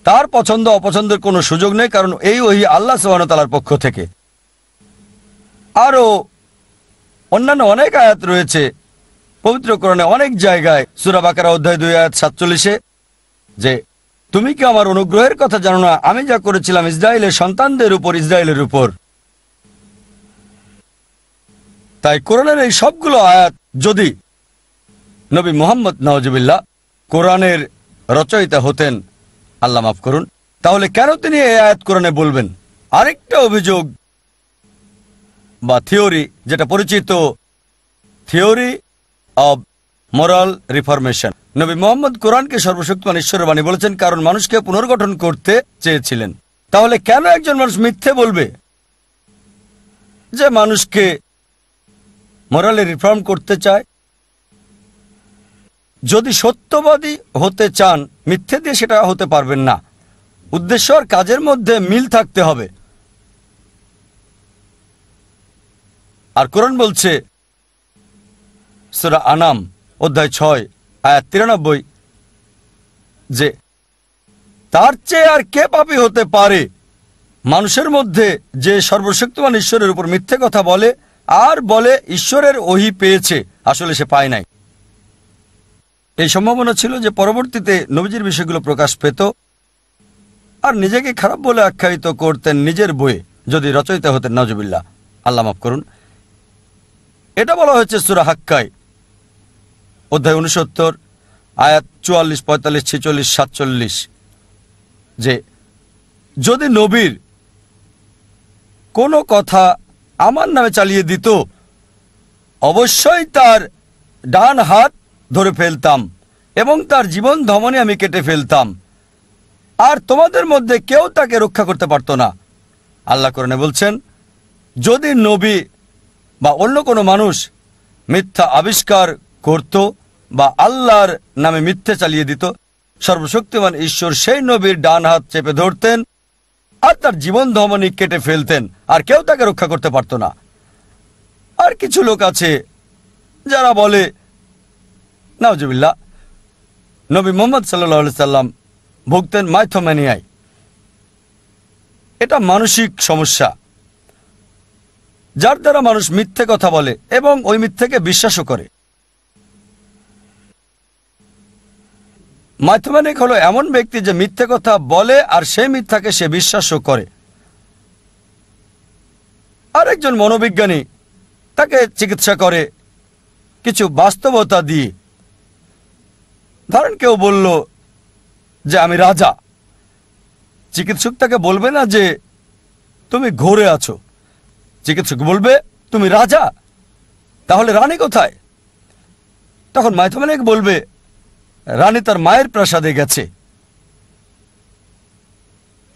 তার পছন্দ অপছন্দের কোনো সুযোগ নেই, কারণ এই ওহী আল্লাহ সুবহানাহু ওয়া তাআলার পক্ষ থেকে। আরও অন্যান্য অনেক আয়াত রয়েছে পবিত্র কোরআনে অনেক জায়গায়, সূরা বাকারা অধ্যায় 2 আয়াত 47, যে তুমি কি আমার অনুগ্রহের কথা জানো না, আমি যা করেছিলাম ইসরায়েলের সন্তানদের উপর, ইসরায়েলের উপর। তাই কোরআনের এই সবগুলো আয়াত যদি নবী মুহাম্মদ নাউজুবিল্লাহ কোরআনের রচয়িতা হতেন, আল্লাহ মাফ করুন, তাহলে কেন তিনি এই আয়াত কোরআনে বলবেন? আরেকটা অভিযোগ বা থিওরি, যেটা পরিচিত থিওরি অব মোরাল রিফরমেশন। নবী মুহাম্মদ কোরআনকে সর্বশক্তিমান ঈশ্বরের বাণী বলেছেন কারণ মানুষকে পুনর্গঠন করতে চেয়েছিলেন। তাহলে কেন একজন মানুষ মিথ্যে বলবে যে মানুষকে মোরালে রিফর্ম করতে চায়? যদি সত্যবাদী হতে চান, মিথ্যে দিয়ে সেটা হতে পারবেন না। উদ্দেশ্য আর কাজের মধ্যে মিল থাকতে হবে। আর কোরআন বলছে সূরা আনাম অধ্যায় 6 আয়াত 93, যে তার চেয়ে আর কে পাপী হতে পারে মানুষের মধ্যে যে সর্বশক্তিমান ঈশ্বরের উপর মিথ্যে কথা বলে আর বলে ঈশ্বরের ওহী পেয়েছে, আসলে সে পায় নাই। এই সম্ভাবনা ছিল যে পরবর্তীতে নবীজির বিষয়গুলো প্রকাশ পেত আর নিজেকে খারাপ বলে আখ্যায়িত করতেন নিজের বইয়ে, যদি রচয়িতা হতেন নাউজুবিল্লাহ, আল্লাহ মাফ করুন। এটা বলা হয়েছে সূরা হাক্কায় অধ্যায় 69 আয়াত 44, 45, 46, 47, যে যদি নবীর কোনো কথা আমার নামে চালিয়ে দিত, অবশ্যই তার ডান হাত ধরে ফেলতাম এবং তার জীবন ধমনী আমি কেটে ফেলতাম, আর তোমাদের মধ্যে কেউ তাকে রক্ষা করতে পারত না। আল্লাহ কোরআনে বলছেন, যদি নবী বা অন্য কোনো মানুষ মিথ্যা আবিষ্কার করত বা আল্লাহর নামে মিথ্যে চালিয়ে দিত, সর্বশক্তিমান ঈশ্বর সেই নবীর ডান হাত চেপে ধরতেন আর তার জীবন ধমনী কেটে ফেলতেন, আর কেউ তাকে রক্ষা করতে পারত না। আর কিছু লোক আছে যারা বলে নাউজুবিল্লাহ নবী মুহাম্মদ সাল্লাল্লাহু আলাইহি সাল্লাম ভুগতেন মাইথোম্যানিয়ায়। এটা মানসিক সমস্যা, যার দ্বারা মানুষ মিথ্যে কথা বলে এবং ওই মিথ্যেকে বিশ্বাসও করে। মাইথোম্যানিক হলো এমন ব্যক্তি যে মিথ্যে কথা বলে আর সেই মিথ্যাকে সে বিশ্বাসও করে। আর একজন মনোবিজ্ঞানী তাকে চিকিৎসা করে কিছু বাস্তবতা দিয়ে। ধরেন কেউ বলল যে আমি রাজা, চিকিৎসক তাকে বলবে না যে তুমি ঘোরে আছো, চিকিৎসক বলবে তুমি রাজা, তাহলে রানী কোথায়? তখন মাইথোম্যানিক বলবে রানী তার মায়ের প্রাসাদে গেছে।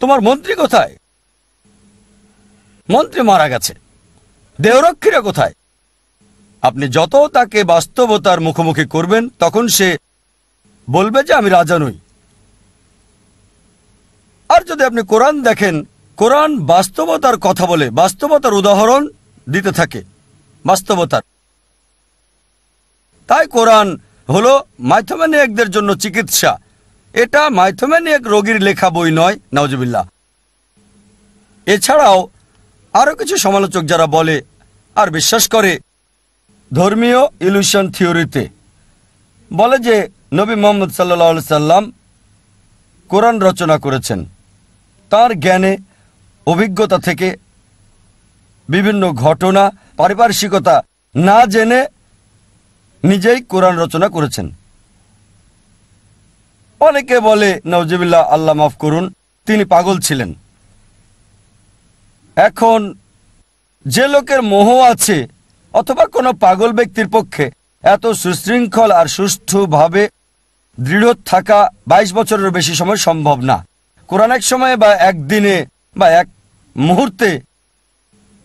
তোমার মন্ত্রী কোথায়? মন্ত্রী মারা গেছে। দেহরক্ষীরা কোথায়? আপনি যত তাকে বাস্তবতার মুখোমুখি করবেন তখন সে বলবে যে আমি রাজা নই। আর যদি আপনি কোরআন দেখেন, কোরআন বাস্তবতার কথা বলে, বাস্তবতার উদাহরণ দিতে থাকে, বাস্তবতার। তাই কোরআন হলো মাইথোম্যানিয়াকদের জন্য চিকিৎসা। এটা মাইথোম্যানিয়াক রোগীর লেখা বই নয়, নাউজুবিল্লাহ। এছাড়াও আরও কিছু সমালোচক যারা বলে আর বিশ্বাস করে ধর্মীয় ইলিউশন থিওরিতে, বলে যে নবী মুহাম্মদ সাল্লাল্লাহু আলাইহি সাল্লাম কোরআন রচনা করেছেন তার জ্ঞানে, অভিজ্ঞতা থেকে, বিভিন্ন ঘটনা, পারিপার্শ্বিকতা না জেনে নিজেই কোরআন রচনা করেছেন। অনেকে বলে নাউজুবিল্লাহ, আল্লাহ মাফ করুন, তিনি পাগল ছিলেন। এখন যে লোকের মোহ আছে অথবা কোনো পাগল ব্যক্তির পক্ষে এত সুশৃঙ্খল আর সুষ্ঠুভাবে দৃঢ় থাকা 22 বছরের বেশি সময় সম্ভব না। কোরআন এক সময়ে বা একদিনে বা এক মুহূর্তে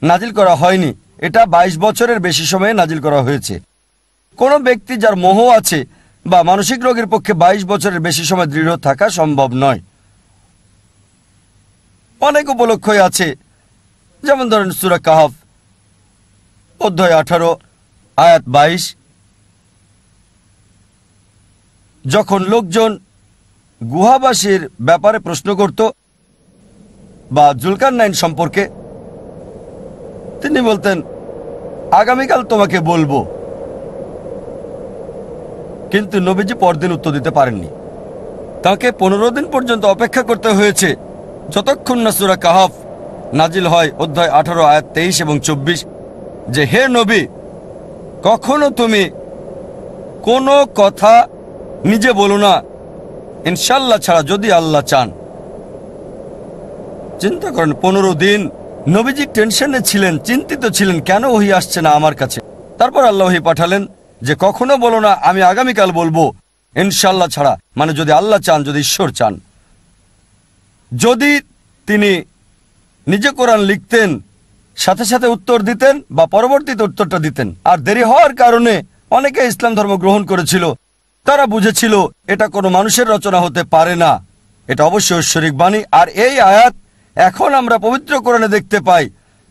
নাজিল করা হয়নি, এটা 22 বছরের বেশি সময়ে নাজিল করা হয়েছে। কোনো ব্যক্তি যার মোহ আছে বা মানসিক রোগের পক্ষে 22 বছরের বেশি সময় দৃঢ় থাকা সম্ভব নয়। অনেক উপলক্ষই আছে, যেমন ধরেন সূরা কাহফ অধ্যায় 18 আয়াত 22, যখন লোকজন গুহাবাসীর ব্যাপারে প্রশ্ন করত বা জুলকারনাইন সম্পর্কে, তিনি বলতেন আগামীকাল তোমাকে বলবো, কিন্তু নবীজি পরদিন উত্তর দিতে পারেননি। তাকে 15 দিন পর্যন্ত অপেক্ষা করতে হয়েছে, যতক্ষণ না সূরা কাহফ নাজিল হয় অধ্যায় 18 আয়াত 23 এবং 24, যে হে নবী, কখনো তুমি কোনো কথা নিজে বলো না ইনশাল্লাহ ছাড়া, যদি আল্লাহ চান। চিন্তা করেন, 15 দিন নবীজি টেনশনে ছিলেন, চিন্তিত ছিলেন, কেন ওহী আসছে না আমার কাছে। তারপর আল্লাহ ওহী পাঠালেন যে কখনো বলো না আমি আগামীকাল বলবো ইনশাল্লাহ ছাড়া, মানে যদি আল্লাহ চান, যদি ঈশ্বর চান। যদি তিনি নিজে কোরআন লিখতেন, সাথে সাথে উত্তর দিতেন বা পরবর্তীতে উত্তরটা দিতেন। আর দেরি হওয়ার কারণে অনেকে ইসলাম ধর্ম গ্রহণ করেছিল। তারা বুঝেছিল এটা কোনো মানুষের রচনা হতে পারে না, এটা অবশ্যই ঐশ্বরিক বাণী। আর এই আয়াত এখন আমরা পবিত্র কোরআনে দেখতে পাই।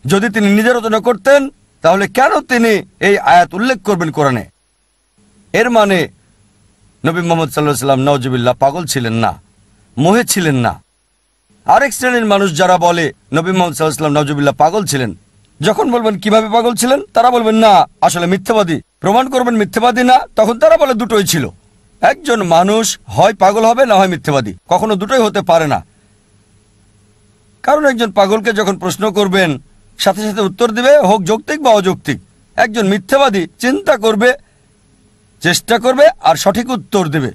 যদি তিনি নিজে রচনা করতেন, তাহলে কেন তিনি এই আয়াত উল্লেখ করবেন কোরআনে? এর মানে নবী মুহাম্মদ সাল্লাল্লাহু আলাইহি ওয়াসাল্লাম নাউজুবিল্লাহ পাগল ছিলেন না, মোহে ছিলেন না। আরেক শ্রেণীর মানুষ যারা বলে নবী মুহাম্মদ সাল্লাল্লাহু আলাইহি ওয়াসাল্লাম নাউজুবিল্লাহ পাগল ছিলেন, যখন বলবেন কিভাবে পাগল ছিলেন, তারা বলবেন না আসলে মিথ্যাবাদী, প্রমাণ করবেন মিথ্যাবাদী না, তখন তারা বলে দুটোই ছিল। একজন মানুষ হয় পাগল হবে, না হয় মিথ্যাবাদী, কখনো দুটোই হতে পারে না। কারণ একজন পাগলকে যখন প্রশ্ন করবেন, সাথে সাথে উত্তর দিবে, হোক যৌক্তিক বা অযৌক্তিক। একজন মিথ্যাবাদী চিন্তা করবে, চেষ্টা করবে, আর সঠিক উত্তর দেবে।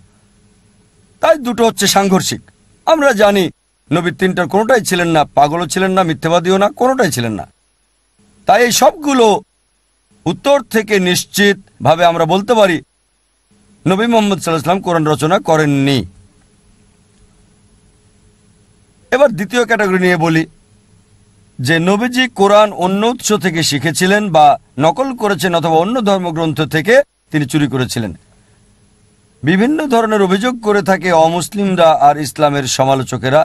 তাই দুটো হচ্ছে সাংঘর্ষিক। আমরা জানি নবী তিনটার কোনোটাই ছিলেন না, পাগলও ছিলেন না, মিথ্যাবাদীও না, কোনোটাই ছিলেন না। তাই এই সবগুলো উত্তর থেকে নিশ্চিত ভাবে আমরা বলতে পারি নবী মুহাম্মদ সাল্লাল্লাহু আলাইহি ওয়াসাল্লাম কোরআন রচনা করেননি। এবার দ্বিতীয় ক্যাটাগরি নিয়ে বলি, যে নবীজি কোরআন অন্য উৎস থেকে শিখেছিলেন বা নকল করেছেন, অথবা অন্য ধর্মগ্রন্থ থেকে তিনি চুরি করেছিলেন। বিভিন্ন ধরনের অভিযোগ করে থাকে অমুসলিমরা আর ইসলামের সমালোচকেরা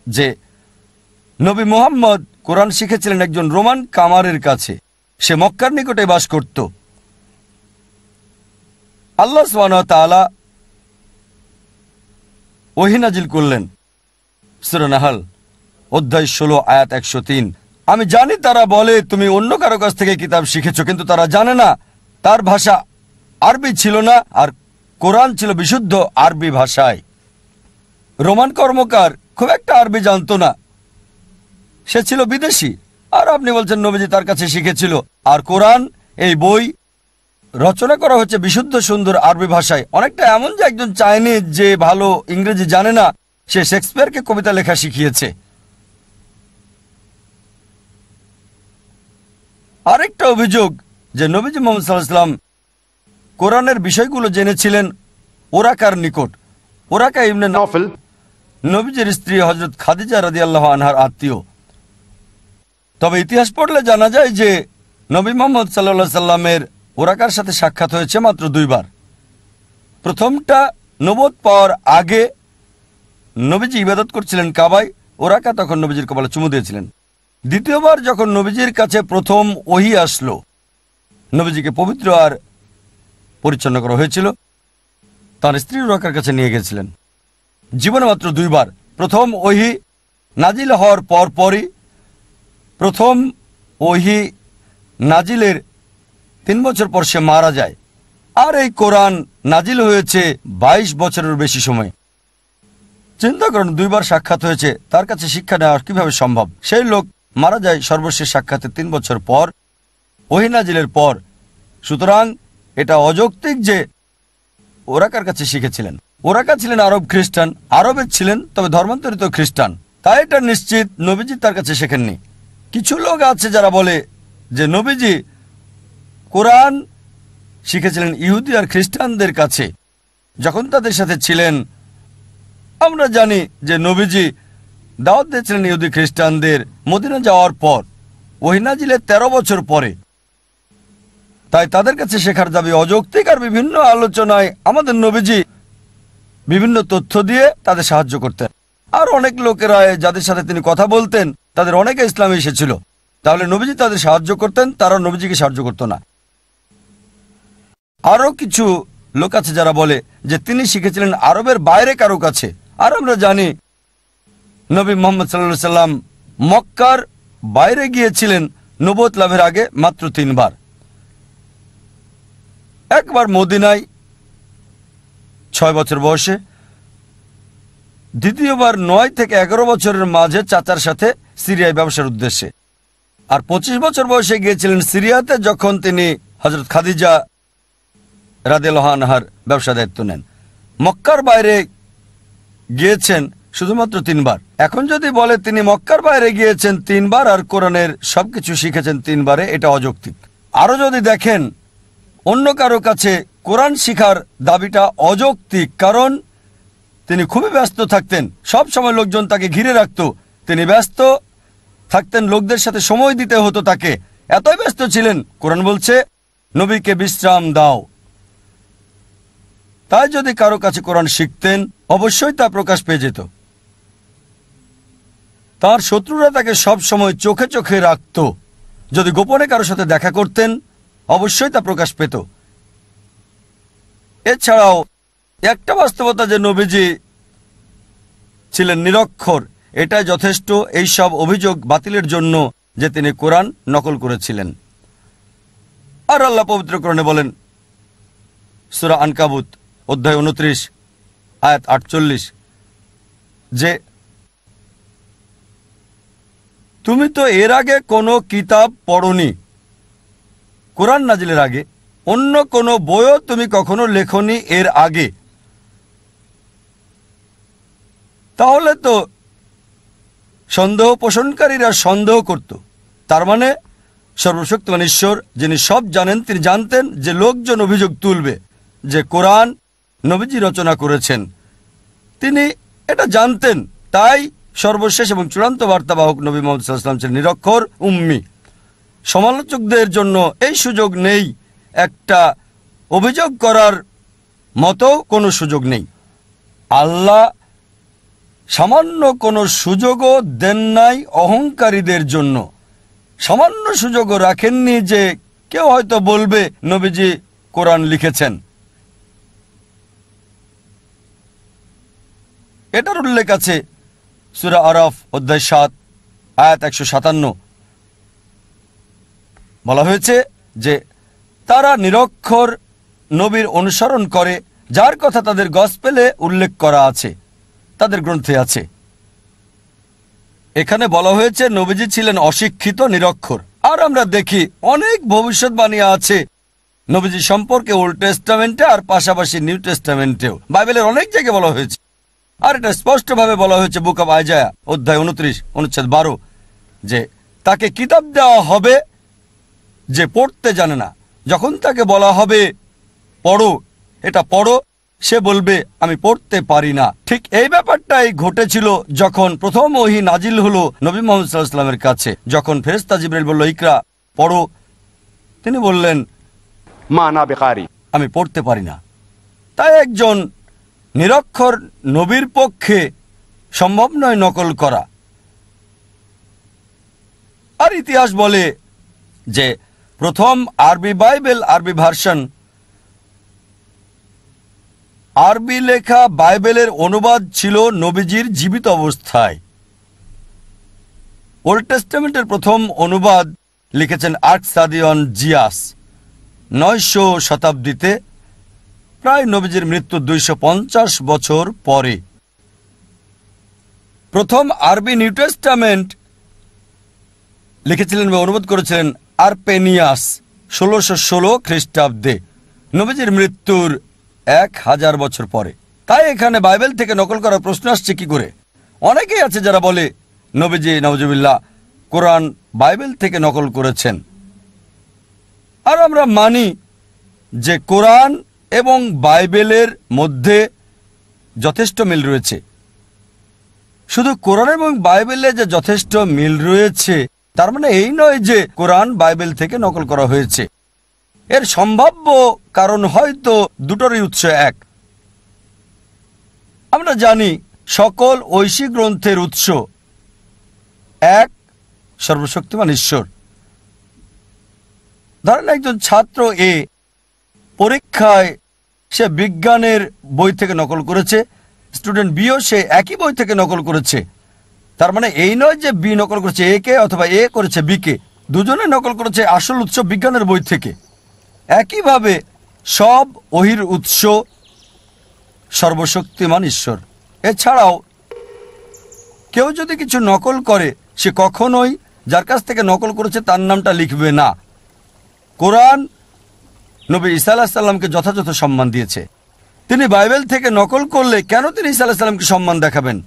যে নবী মুহাম্মদ কোরআন শিখেছিলেন একজন রোমান কামারের কাছে, সে মক্কার নিকটে বাস করত। আল্লাহ সুবহানাহু ওয়া তাআলা ওহী নাজিল করলেন সূরা নাহল অধ্যায় 16 আয়াত 103। আমি জানি তারা বলে তুমি অন্য কারো কাছ থেকে কিতাব শিখেছো, কিন্তু তারা জানে না তার ভাষা আরবি ছিল না, আর কোরআন ছিল বিশুদ্ধ আরবি ভাষায়। রোমান কর্মকার খুব একটা আরবি জানতো না, সে ছিল বিদেশি, আর আপনি বলছেন নবীজি তার কাছে শিখেছিল। আর কোরআন এই বই রচনা করা হচ্ছে বিশুদ্ধ সুন্দর আরবি ভাষায়। অনেকটা এমন যে একজন চাইনিজ যে ভালো ইংরেজি জানে না, সে শেক্সপিয়ারকে কবিতা লেখা শিখিয়েছে। আরেকটা অভিযোগ যে নবীজি মুহাম্মদ সাল্লাল্লাহু আলাইহি ওয়াসাল্লাম কোরআনের বিষয়গুলো জেনেছিলেন ওরাকার নিকট। ওরাকা ইবনে নফল নবীজির স্ত্রী হযরত খাদিজা রাদিয়াল্লাহু আনহার আত্মীয়। তবে ইতিহাস পড়লে জানা যায় যে নবী মুহাম্মদ সাল্লাল্লাহু আলাইহি ওয়াসাল্লামের ওরাকার সাথে সাক্ষাৎ হয়েছে মাত্র 2 বার। প্রথমটা নবুয়ত পাওয়ার আগে, নবীজি ইবাদত করছিলেন কাবায়, ওরাকা তখন নবীজির কপালে চুমু দিয়েছিলেন। দ্বিতীয়বার যখন নবীজির কাছে প্রথম ওহী আসলো, নবীজিকে পবিত্র আর পরিচ্ছন্ন করা হয়েছিল, তার স্ত্রী ওরাকার কাছে নিয়ে গেছিলেন। জীবনে মাত্র 2 বার। প্রথম ওহী নাজিল হওয়ার পরই, প্রথম ওহী নাজিলের 3 বছর পর সে মারা যায়। আর এই কোরআন নাজিল হয়েছে 22 বছরের বেশি সময়। চিন্তা করেন, 2 বার সাক্ষাৎ হয়েছে, তার কাছে শিক্ষা নেওয়া কিভাবে সম্ভব? সেই লোক মারা যায় সর্বশেষ সাক্ষাতে 3 বছর পর, ওহী নাজিলের পর। সুতরাং এটা অযৌক্তিক যে ওরাকার কাছে শিখেছিলেন। ওরাকা ছিলেন আরব খ্রিস্টান, আরবের ছিলেন, তবে ধর্মান্তরিত খ্রিস্টান। তাই এটা নিশ্চিত নবীজি তার কাছে শেখেননি। কিছু লোক আছে যারা বলে যে নবীজি কোরআন শিখেছিলেন ইহুদি আর খ্রিস্টানদের কাছে যখন তাদের সাথে ছিলেন। আমরা জানি যে নবীজি দাওয়াত দিয়েছিলেন ইহুদি খ্রিস্টানদের মদিনা যাওয়ার পর। ওহী নাজিলের 13 বছর পরে। তাই তাদের কাছে শেখার দাবি অযৌক্তিক। আর বিভিন্ন আলোচনায় আমাদের নবীজি বিভিন্ন তথ্য দিয়ে তাদের সাহায্য করতেন। আর অনেক লোকেরা যাদের সাথে তিনি কথা বলতেন তাদের অনেকে ইসলামে এসেছিল। তাহলে নবীজি তাদের সাহায্য করতেন, তারা নবীজিকে সাহায্য করত না। আরও কিছু লোক আছে যারা বলে যে তিনি শিখেছিলেন আরবের বাইরে কারো কাছে। আর আমরা জানি নবী মুহাম্মদ সাল্লাল্লাহু আলাইহি সাল্লাম মক্কার বাইরে গিয়েছিলেন নবুয়ত লাভের আগে মাত্র 3 বার। একবার মদিনায় 6 বছর বয়সে, দ্বিতীয়বার 9 থেকে 11 বছরের মাঝে চাচার সাথে সিরিয়ায় ব্যবসার উদ্দেশ্যে। আর 25 বছর বয়সে গিয়েছিলেন সিরিয়াতে যখন তিনি হযরত খাদিজা রাদিয়াল্লাহু আনহার ব্যবসা দায়িত্ব নেন। মক্কার বাইরে গিয়েছেন শুধুমাত্র 3 বার। এখন যদি বলে তিনি মক্কার বাইরে গিয়েছেন 3 বার আর কোরআনের সবকিছু শিখেছেন 3 বারে, এটা অযৌক্তিক। আরও যদি দেখেন অন্য কারো কাছে কোরআন শিখার দাবিটা অযৌক্তিক, কারণ তিনি খুবই ব্যস্ত থাকতেন, সব সময় লোকজন তাকে ঘিরে রাখত, তিনি ব্যস্ত থাকতেন, লোকদের সাথে সময় দিতে হতো তাকে, এতই ব্যস্ত ছিলেন। কোরআন বলছে নবীকে বিশ্রাম দাও। তাই যদি কারো কাছে কোরআন শিখতেন অবশ্যই তা প্রকাশ পেয়ে যেত। তার শত্রুরা তাকে সব সময় চোখে চোখে রাখত। যদি গোপনে কারোর সাথে দেখা করতেন অবশ্যই তা প্রকাশ পেত। এছাড়াও একটা বাস্তবতা যে নবীজি ছিলেন নিরক্ষর, এটাই যথেষ্ট এই সব অভিযোগ বাতিলের জন্য যে তিনি কোরআন নকল করেছিলেন। আর আল্লাহ পবিত্র কোরআনে বলেন সূরা আনকাবুত অধ্যায় 29 আয়াত 48 যে তুমি তো এর আগে কোনো কিতাব পড়নি, কোরআন নাজিলের আগে অন্য কোনো বইও তুমি কখনো লেখনি এর আগে। তাহলে তো সন্দেহ পোষণকারীরা সন্দেহ করত, তার মানে সর্বশক্তিমান ঈশ্বর যিনি সব জানেন তিনি জানতেন যে লোকজন অভিযোগ তুলবে যে কোরআন নবীজি রচনা করেছেন। তিনি এটা জানতেন, তাই সর্বশেষ এবং চূড়ান্ত বার্তাবাহক নবী মুহাম্মদ সাল্লাল্লাহু আলাইহি ওয়াসাল্লাম ছিলেন নিরক্ষর, উম্মি। সমালোচকদের জন্য এই সুযোগ নেই, একটা অভিযোগ করার মতো কোনো সুযোগ নেই। আল্লাহ সামান্য কোনো সুযোগও দেন নাই অহংকারীদের জন্য, সামান্য সুযোগও রাখেননি যে কেউ হয়তো বলবে নবীজি কোরআন লিখেছেন। এটার উল্লেখ আছে সূরা আরাফ অধ্যায় 7 আয়াত 157। বলা হয়েছে যে তারা নিরক্ষর নবীর অনুসরণ করে যার কথা তাদের গসপেলে উল্লেখ করা আছে, তাদের গ্রন্থে আছে। এখানে বলা হয়েছে নবীজি ছিলেন অশিক্ষিত, নিরক্ষর। আর আমরা দেখি অনেক ভবিষ্যৎবাণী আছে নবীজি সম্পর্কে ওল্ড টেস্টামেন্টে আর পাশাপাশি নিউ টেস্টামেন্টেও, বাইবেলের অনেক জায়গায় বলা হয়েছে। আর এটা স্পষ্টভাবে বলা হয়েছে বুক অব আইজায়া অধ্যায় 29 অনুচ্ছেদ 12 যে তাকে কিতাব দেওয়া হবে যে পড়তে জানে না। যখন তাকে বলা হবে পড়ো, এটা পড়ো, সে বলবে আমি পড়তে পারি না। ঠিক এই ব্যাপারটাই ঘটেছিল যখন প্রথম ওহী নাজিল হলো নবী মুহাম্মদ সাল্লাল্লাহু আলাইহি ওয়াসাল্লামের কাছে। যখন ফেরেশতা জিবরাইল বলল ইকরা, পড়ো, তিনি বললেন মা না বেকারি, আমি পড়তে পারি না। তাই একজন নিরক্ষর নবীর পক্ষে সম্ভব নয় নকল করা। আর ইতিহাস বলে যে প্রথম আরবি বাইবেল, আরবি ভার্সন, আরবি লেখা বাইবেলের অনুবাদ ছিল নবীজির জীবিত অবস্থায়। ওল্ড টেস্টামেন্টের প্রথম অনুবাদ লিখেছেন আর্কসাদিয়ন জিয়াস 900 শতাব্দীতে, প্রায় নবীজির মৃত্যু 250 বছর পরে। প্রথম আরবি নিউ টেস্টামেন্ট লিখেছিলেন বা অনুবাদ করেছিলেন আরপেনিয়াস 1616 খ্রিস্টাব্দে, নবীজির মৃত্যুর 1000 বছর পরে। তাই এখানে বাইবেল থেকে নকল করার প্রশ্ন আসছে কি করে? অনেকেই আছে যারা বলে নবীজি নাউজুবিল্লাহ কোরআন বাইবেল থেকে নকল করেছেন। আর আমরা মানি যে কোরআন এবং বাইবেলের মধ্যে যথেষ্ট মিল রয়েছে। শুধু কোরআন এবং বাইবেলে যে যথেষ্ট মিল রয়েছে তার মানে এই নয় যে কোরআন বাইবেল থেকে নকল করা হয়েছে। এর সম্ভাব্য কারণ হয়তো দুটোরই উৎস এক। আমরা জানি সকল ঐশী গ্রন্থের উৎস এক, সর্বশক্তিমান ঈশ্বর। ধরেন একজন ছাত্র এ পরীক্ষায় সে বিজ্ঞানের বই থেকে নকল করেছে, স্টুডেন্ট বিও সে একই বই থেকে নকল করেছে। তার মানে এই নয় যে বি নকল করেছে এ কে অথবা এ করেছে বি কে, দুজনে নকল করেছে আসল উৎস বিজ্ঞানের বই থেকে। একইভাবে সব ওহির উৎস সর্বশক্তিমান ঈশ্বর। এছাড়াও কেউ যদি কিছু নকল করে সে কখনোই যার কাছ থেকে নকল করেছে তার নামটা লিখবে না। কোরআন নবী ঈসা আলাইহিস সালামকে যথাযথ সম্মান দিয়েছে। তিনি বাইবেল থেকে নকল করলে কেন তিনি ঈসা আলাইহিস সালামকে সম্মান দেখাবেন?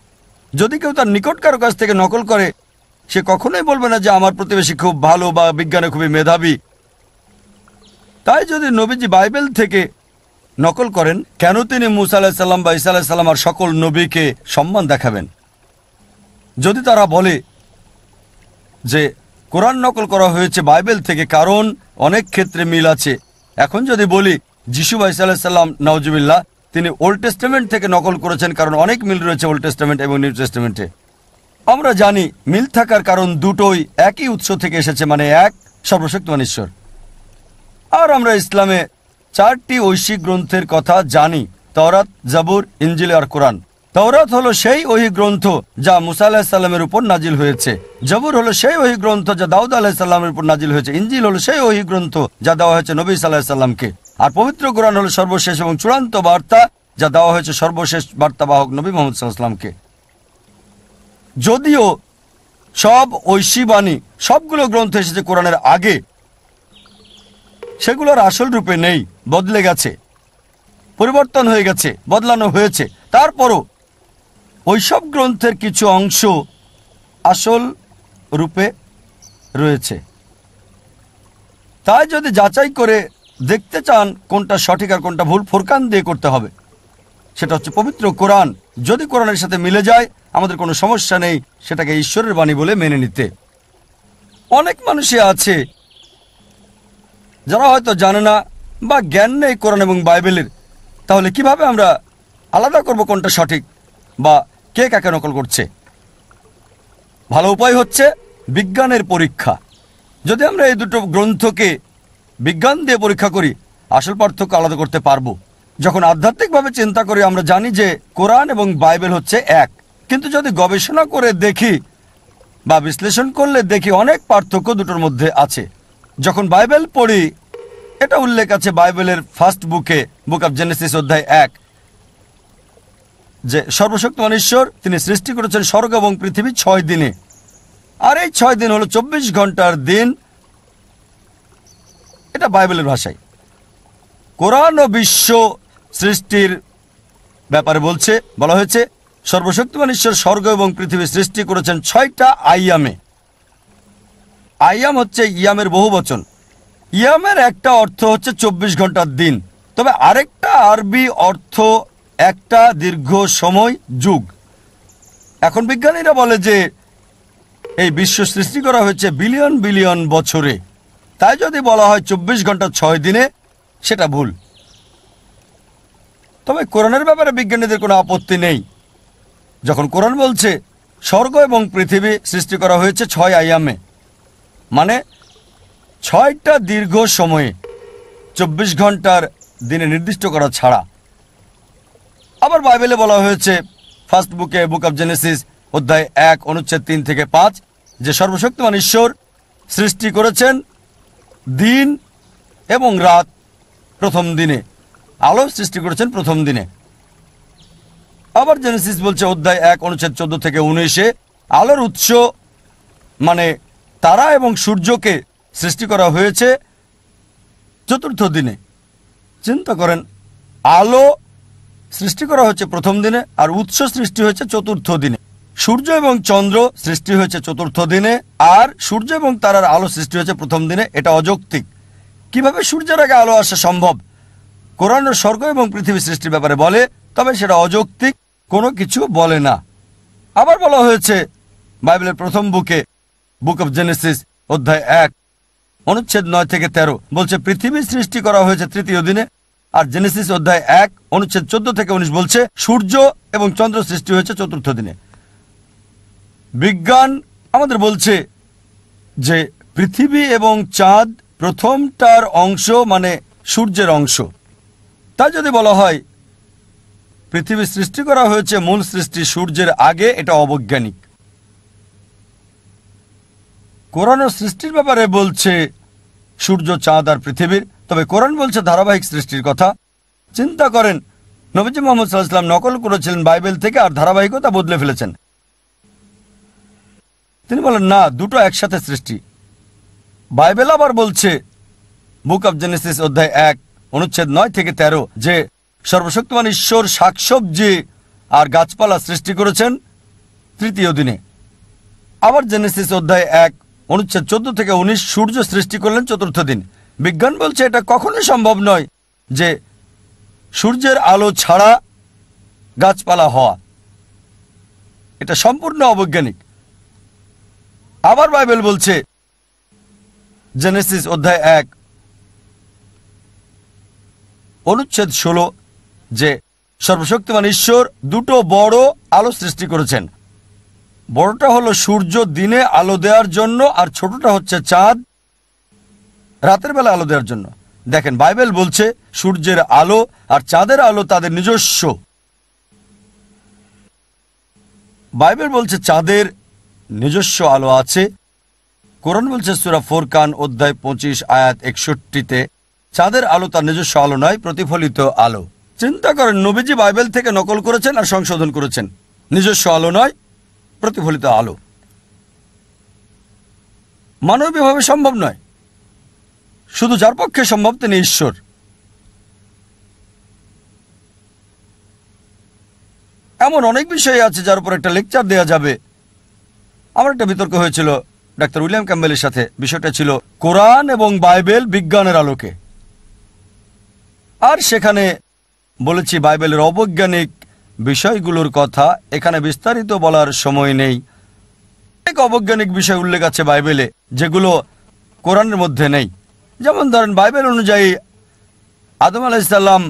যদি কেউ তার নিকট কারো কাছ থেকে নকল করে সে কখনোই বলবে না যে আমার প্রতিবেশী খুব ভালো বা বিজ্ঞানে খুবই মেধাবী। তাই যদি নবীজি বাইবেল থেকে নকল করেন কেন তিনি মুসা আলাইহিস সালাম বা ঈসা আলাইহিস সালাম আর সকল নবীকে সম্মান দেখাবেন? যদি তারা বলে যে কোরআন নকল করা হয়েছে বাইবেল থেকে কারণ অনেক ক্ষেত্রে মিল আছে, এখন যদি বলি যিশু ঈসা আলাইহিস সালাম নাউজুবিল্লাহ তিনি ওল্ড টেস্টামেন্ট থেকে নকল করেছেন কারণ অনেক মিল রয়েছে ওল্ড টেস্টামেন্ট এবং নিউ টেস্টামেন্টে। আমরা জানি মিল থাকার কারণ দুটোই একই উৎস থেকে এসেছে, মানে এক, সর্বশক্তিমান ঈশ্বর। আর আমরা ইসলামে 4টি ঐশী গ্রন্থের কথা জানি, তাওরাত, জাবুর, ইনজিল আর কোরআন। তাওরাত হলো সেই ওহী গ্রন্থ যা মুসা আলাইহিস সালামের উপর নাজিল হয়েছে। জাবুর হলো সেই ওহী গ্রন্থ যা দাউদ আলাইহিস সালামের উপর নাজিল হয়েছে। ইনজিল হলো সেই ওহী গ্রন্থ যা দেওয়া হয়েছে নবী সাল্লাল্লাহু আলাইহি সাল্লামকে। আর পবিত্র কোরআন হলো সর্বশেষ এবং চূড়ান্ত বার্তা যা দেওয়া হয়েছে সর্বশেষ বার্তাবাহক নবী মুহাম্মদ সাল্লাল্লাহু আলাইহি সাল্লামকে। যদিও সব ঐশী বাণী সবগুলো গ্রন্থ এসেছে কোরআনের আগে, সেগুলোর আসল রূপে নেই, বদলে গেছে, পরিবর্তন হয়ে গেছে, বদলানো হয়েছে। তারপরও ওইসব গ্রন্থের কিছু অংশ আসল রূপে রয়েছে। তাই যদি যাচাই করে দেখতে চান কোনটা সঠিক আর কোনটা ভুল, ফুরকান দিয়ে করতে হবে। সেটা হচ্ছে পবিত্র কোরআন। যদি কোরআনের সাথে মিলে যায় আমাদের কোনো সমস্যা নেই সেটাকে ঈশ্বরের বাণী বলে মেনে নিতে। অনেক মানুষই আছে যারা হয়তো জানে না বা জ্ঞান নেই কোরআন এবং বাইবেলের। তাহলে কিভাবে আমরা আলাদা করব কোনটা সঠিক বা কে কাকে নকল করছে? ভালো উপায় হচ্ছে বিজ্ঞানের পরীক্ষা। যদি আমরা এই দুটো গ্রন্থকে বিজ্ঞান দিয়ে পরীক্ষা করি আসল পার্থক্য আলাদা করতে পারবো। যখন আধ্যাত্মিকভাবে চিন্তা করি আমরা জানি যে কোরআন এবং বাইবেল হচ্ছে এক, কিন্তু যদি গবেষণা করে দেখি বা বিশ্লেষণ করলে দেখি অনেক পার্থক্য দুটোর মধ্যে আছে। যখন বাইবেল পড়ি এটা উল্লেখ আছে বাইবেলের ফার্স্ট বুকে, বুক অফ জেনেসিস অধ্যায় 1, যে সর্বশক্তিমান ঈশ্বর তিনি সৃষ্টি করেছেন স্বর্গ এবং পৃথিবী 6 দিনে। আর এই 6 দিন হলো 24 ঘন্টার দিন। এটা বাইবেলের ভাষায়। কোরআন ও বিশ্ব সৃষ্টির ব্যাপারে বলা হয়েছে সর্বশক্তিমান ঈশ্বর স্বর্গ এবং পৃথিবী সৃষ্টি করেছেন 6টা আইয়ামে। আইয়াম হচ্ছে ইয়ামের বহুবচন। ইয়ামের একটা অর্থ হচ্ছে 24 ঘন্টার দিন, তবে আরেকটা আরবি অর্থ একটা দীর্ঘ সময়, যুগ। এখন বিজ্ঞানীরা বলে যে এই বিশ্ব সৃষ্টি করা হয়েছে বিলিয়ন বিলিয়ন বছরে। তাই যদি বলা হয় 24 ঘন্টা 6 দিনে সেটা ভুল। তবে কোরআনের ব্যাপারে বিজ্ঞানীদের কোনো আপত্তি নেই। যখন কোরআন বলছে স্বর্গ এবং পৃথিবী সৃষ্টি করা হয়েছে 6 আইয়ামে, মানে 6টা দীর্ঘ সময়ে, 24 ঘন্টার দিনে নির্দিষ্ট করা ছাড়া। আবার বাইবেলে বলা হয়েছে ফার্স্ট বুকে, বুক অফ জেনেসিস অধ্যায় 1 অনুচ্ছেদ 3 থেকে 5, যে সর্বশক্তিমান ঈশ্বর সৃষ্টি করেছেন দিন এবং রাত প্রথম দিনে, আলো সৃষ্টি করেছেন প্রথম দিনে। আবার জেনেসিস বলছে অধ্যায় 1 অনুচ্ছেদ 14 থেকে 19, আলোর উৎস মানে তারা এবং সূর্যকে সৃষ্টি করা হয়েছে 4র্থ দিনে। চিন্তা করেন, আলো সৃষ্টি করা হয়েছে প্রথম দিনে আর উৎস সৃষ্টি হয়েছে 4র্থ দিনে। সূর্য এবং চন্দ্র সৃষ্টি হয়েছে 4র্থ দিনে আর সূর্য এবং তারার আলো সৃষ্টি হয়েছে প্রথম দিনে। এটা অযৌক্তিক। কিভাবে সূর্যের আগে আলো আসা সম্ভব? কোরআন স্বর্গ এবং পৃথিবী সৃষ্টির ব্যাপারে বলে, তবে সেটা অযৌক্তিক, কোনো কিছু বলে না। আবার বলা হয়েছে বাইবেলের প্রথম বুকে বুক অফ জেনেসিস অধ্যায় 1 অনুচ্ছেদ 9 থেকে 13 বলছে পৃথিবী সৃষ্টি করা হয়েছে তৃতীয় দিনে। আর জেনেসিস অধ্যায় 1 অনুচ্ছেদ 14 থেকে 19 বলছে সূর্য এবং চন্দ্র সৃষ্টি হয়েছে চতুর্থ দিনে। বিজ্ঞান আমাদের বলছে যে পৃথিবী এবং চাঁদ প্রথমটার অংশ, মানে সূর্যের অংশ। তাই যদি বলা হয় পৃথিবী সৃষ্টি করা হয়েছে মূল সৃষ্টি সূর্যের আগে, এটা অবৈজ্ঞানিক। কোরআন সৃষ্টির ব্যাপারে বলছে সূর্য, চাঁদ আর পৃথিবীর, তবে কোরআন বলছে ধারাবাহিক সৃষ্টির কথা। চিন্তা করেন, নবীজি মুহাম্মদ সাল্লাল্লাহু আলাইহি ওয়াসাল্লাম নকল করেছিলেন বাইবেল থেকে আর ধারাবাহিকতা বদলে ফেলেছেন। তিনি বলেন না, দুটো একসাথে সৃষ্টি। বাইবেল আবার বলছে বুক অব জেনেসিস অধ্যায় 1 অনুচ্ছেদ 9 থেকে 13 যে সর্বশক্তিমান ঈশ্বর শাকসবজি আর গাছপালা সৃষ্টি করেছেন তৃতীয় দিনে। আবার জেনেসিস অধ্যায় 1 অনুচ্ছেদ 14 থেকে 19 সূর্য সৃষ্টি করলেন চতুর্থ দিন। বিজ্ঞান বলছে এটা কখনোই সম্ভব নয় যে সূর্যের আলো ছাড়া গাছপালা হওয়া, এটা সম্পূর্ণ অবৈজ্ঞানিক। আবার বাইবেল বলছে জেনেসিস অধ্যায় 1 অনুচ্ছেদ 16 যে সর্বশক্তিমান ঈশ্বর দুটো বড় আলো সৃষ্টি করেছেন। বড়টা হলো সূর্য দিনে আলো দেওয়ার জন্য, আর ছোটটা হচ্ছে চাঁদ রাতের বেলা আলো দেওয়ার জন্য। দেখেন, বাইবেল বলছে সূর্যের আলো আর চাঁদের আলো তাদের নিজস্ব। বাইবেল বলছে চাঁদের নিজস্ব আলো আছে। কোরআন বলছে সূরা ফুরকান অধ্যায় 25 আয়াত 61-তে চাঁদের আলো তার নিজস্ব আলো নয়, প্রতিফলিত আলো। চিন্তা করেন, নবীজি বাইবেল থেকে নকল করেছেন আর সংশোধন করেছেন। নিজস্ব আলো নয়, প্রতিফলিত আলো। মানবীয়ভাবে সম্ভব নয়, শুধু যার পক্ষে সম্ভব তিনি ঈশ্বর। এমন অনেক বিষয় আছে যার উপর একটা লেকচার দেওয়া যাবে। আমার একটা বিতর্ক হয়েছিল ডাক্তার উইলিয়াম ক্যাম্বেলের সাথে। বিষয়টা ছিল কোরআন এবং বাইবেল বিজ্ঞানের আলোকে। আর সেখানে বলেছি বাইবেলের অবৈজ্ঞানিক বিষয়গুলোর কথা এখানে বিস্তারিত বলার সময় নেই। অনেক অবৈজ্ঞানিক বিষয় উল্লেখ আছে বাইবেলে যেগুলো কোরআনের মধ্যে নেই। যেমন ধরেন, বাইবেল অনুযায়ী আদম আলাইহিস সালাম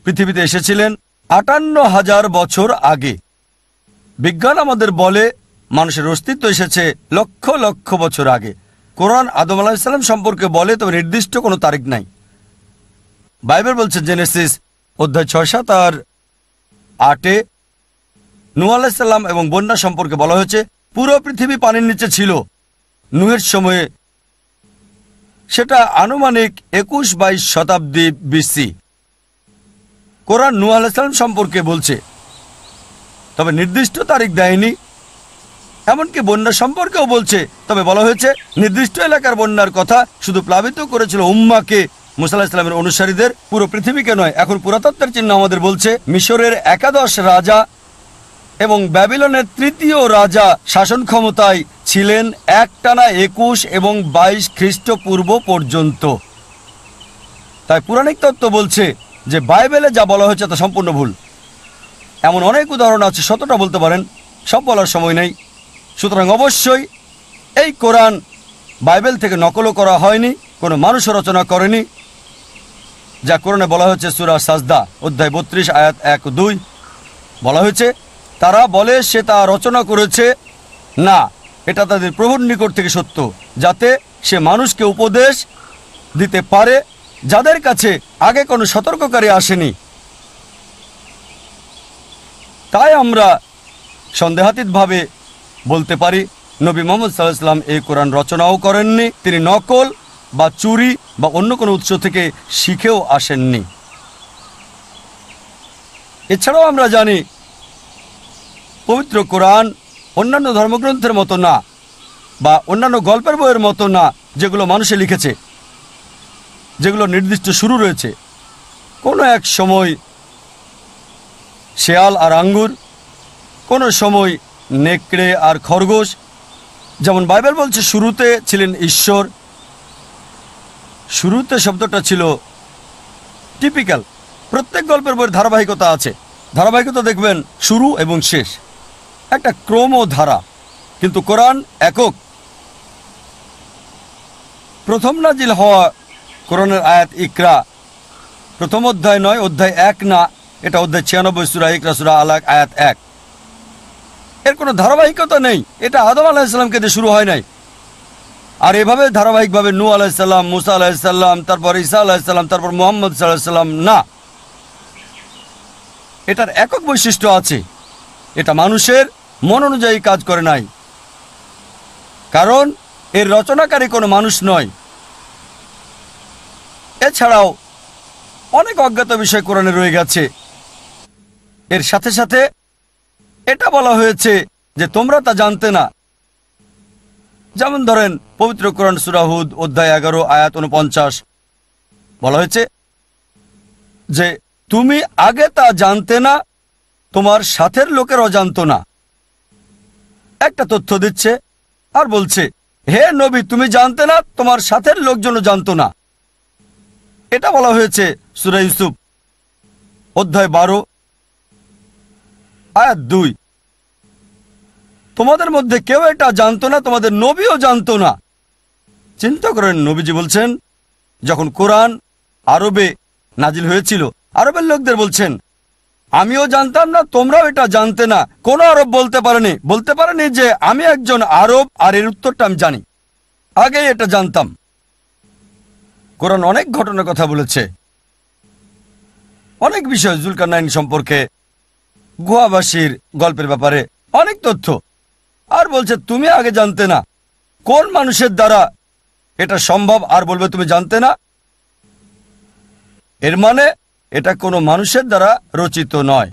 পৃথিবীতে এসেছিলেন ৫৮,০০০ বছর আগে। বিজ্ঞান আমাদের বলে মানুষের অস্তিত্ব এসেছে লক্ষ লক্ষ বছর আগে। কোরআন আদম আলাইহিস সালাম সম্পর্কে বলে, তবে নির্দিষ্ট কোনো তারিখ নাই। বাইবেল বলছে জেনেসিস অধ্যায় ৬-৭ আর ৮-এ নূহ আলাইহিস সালাম এবং বন্যা সম্পর্কে বলা হয়েছে পুরো পৃথিবী পানির নিচে ছিল নূহের সময়ে। সেটা আনুমানিক ২১-২২ শতাব্দী বিসি। কোরআন নূহ আলাইহিস সালাম সম্পর্কে বলছে, তবে নির্দিষ্ট তারিখ দেয়নি। এমনকি বন্যা সম্পর্কেও বলছে, তবে বলা হয়েছে নির্দিষ্ট এলাকার বন্যার কথা, শুধু প্লাবিত করেছিল উম্মাকে, মুসা আলাইহিস সালামের অনুসারীদের, পুরো পৃথিবীকে নয়। এখন পুরাতত্ত্বের চিহ্ন আমাদের বলছে মিশরের ১১ রাজা এবং ব্যাবিলনের ৩য় রাজা শাসন ক্ষমতায় ছিলেন একটানা ২১ এবং ২২ খ্রিস্টপূর্ব পর্যন্ত। তাই পুরাণিক তত্ত্ব বলছে যে বাইবেলে যা বলা হয়েছে তা সম্পূর্ণ ভুল। এমন অনেক উদাহরণ আছে, শতটা বলতে পারেন, সব বলার সময় নেই। সুতরাং অবশ্যই এই কোরআন বাইবেল থেকে নকলও করা হয়নি, কোনো মানুষও রচনা করেনি। যা কোরআনে বলা হয়েছে সূরা সাজদা অধ্যায় ৩২ আয়াত ১-২ বলা হয়েছে তারা বলে সে তা রচনা করেছে। না, এটা তাদের প্রভুর নিকট থেকে সত্য, যাতে সে মানুষকে উপদেশ দিতে পারে যাদের কাছে আগে কোনো সতর্ককারী আসেনি। তাই আমরা সন্দেহাতীতভাবে বলতে পারি নবী মুহাম্মদ সাল্লাল্লাহু আলাইহি ওয়াসাল্লাম এই কোরআন রচনাও করেননি, তিনি নকল বা চুরি বা অন্য কোনো উৎস থেকে শিখেও আসেননি। এছাড়াও আমরা জানি পবিত্র কোরআন অন্যান্য ধর্মগ্রন্থের মতো না, বা অন্যান্য গল্পের বইয়ের মতো না যেগুলো মানুষে লিখেছে, যেগুলো নির্দিষ্ট শুরু রয়েছে। কোনো এক সময় শেয়াল আর আঙ্গুর, কোনো সময় নেকড়ে আর খরগোশ। যেমন বাইবেল বলছে শুরুতে ছিলেন ঈশ্বর। শুরুতে শব্দটা ছিল টিপিক্যাল। প্রত্যেক গল্পের বইয়ের ধারাবাহিকতা আছে। ধারাবাহিকতা দেখবেন শুরু এবং শেষ, একটা ক্রম ও ধারা। কিন্তু কোরআন একক, প্রথম নাজিল হওয়া কোরআনের আয়াত ইকরা প্রথম অধ্যায় নয়, অধ্যায় 1 না, এটা অধ্যায় 96 সূরা ইকরা সূরা আলাক আয়াত 1। এর কোনো ধারাবাহিকতা নেই, এটা আদম আলাইহিস সালামকে দিয়ে শুরু হয় নাই। আর এভাবে ধারাবাহিকভাবে নূহ আলাইহিস সালাম, মুসা আলাইহিস সালাম, তারপর ঈসা আলাইহিস সালাম, তারপর মুহাম্মদ সাল্লাল্লাহু আলাইহি সাল্লাম, না। এটার একক বৈশিষ্ট্য আছে, এটা মানুষের মন অনুযায়ী কাজ করে নাই, কারণ এর রচনাকারী কোনো মানুষ নয়। এছাড়াও অনেক অজ্ঞাত বিষয় কোরআনে রয়ে গেছে। এর সাথে সাথে এটা বলা হয়েছে যে তোমরা তা জানতে না। যেমন ধরেন পবিত্র কোরআন সূরা হুদ অধ্যায় 11 আয়াত 49 বলা হয়েছে যে তুমি আগে তা জানতে না, তোমার সাথের লোকেরাও জানতো না। একটা তথ্য দিচ্ছে আর বলছে, হে নবী তুমি জানতে না, তোমার সাথের লোকজনও জানতো না। এটা বলা হয়েছে সূরা ইউসুফ অধ্যায় 12 আয়াত 2। তোমাদের মধ্যে কেউ এটা জানতো না, তোমাদের নবীও জানতো না। চিন্তা করেন, নবীজি বলছেন যখন কোরআন আরবে নাজিল হয়েছিল, আরবের লোকদের বলছেন আমিও জানতাম না, তোমরাও এটা জানতে না। কোন আরব বলতে পারেনি যে আমি একজন আরব আর এর উত্তরটা আমি জানি, আগে এটা জানতাম। কোরআন অনেক ঘটনার কথা বলেছে, অনেক বিষয়, জুলকারনাইন সম্পর্কে, গুহাবাসীর গল্পের ব্যাপারে অনেক তথ্য। আর বলছে তুমি আগে জানতে না। কোন মানুষের দ্বারা এটা সম্ভব আর বলবে তুমি জানতে না? এর মানে এটা কোনো মানুষের দ্বারা রচিত নয়।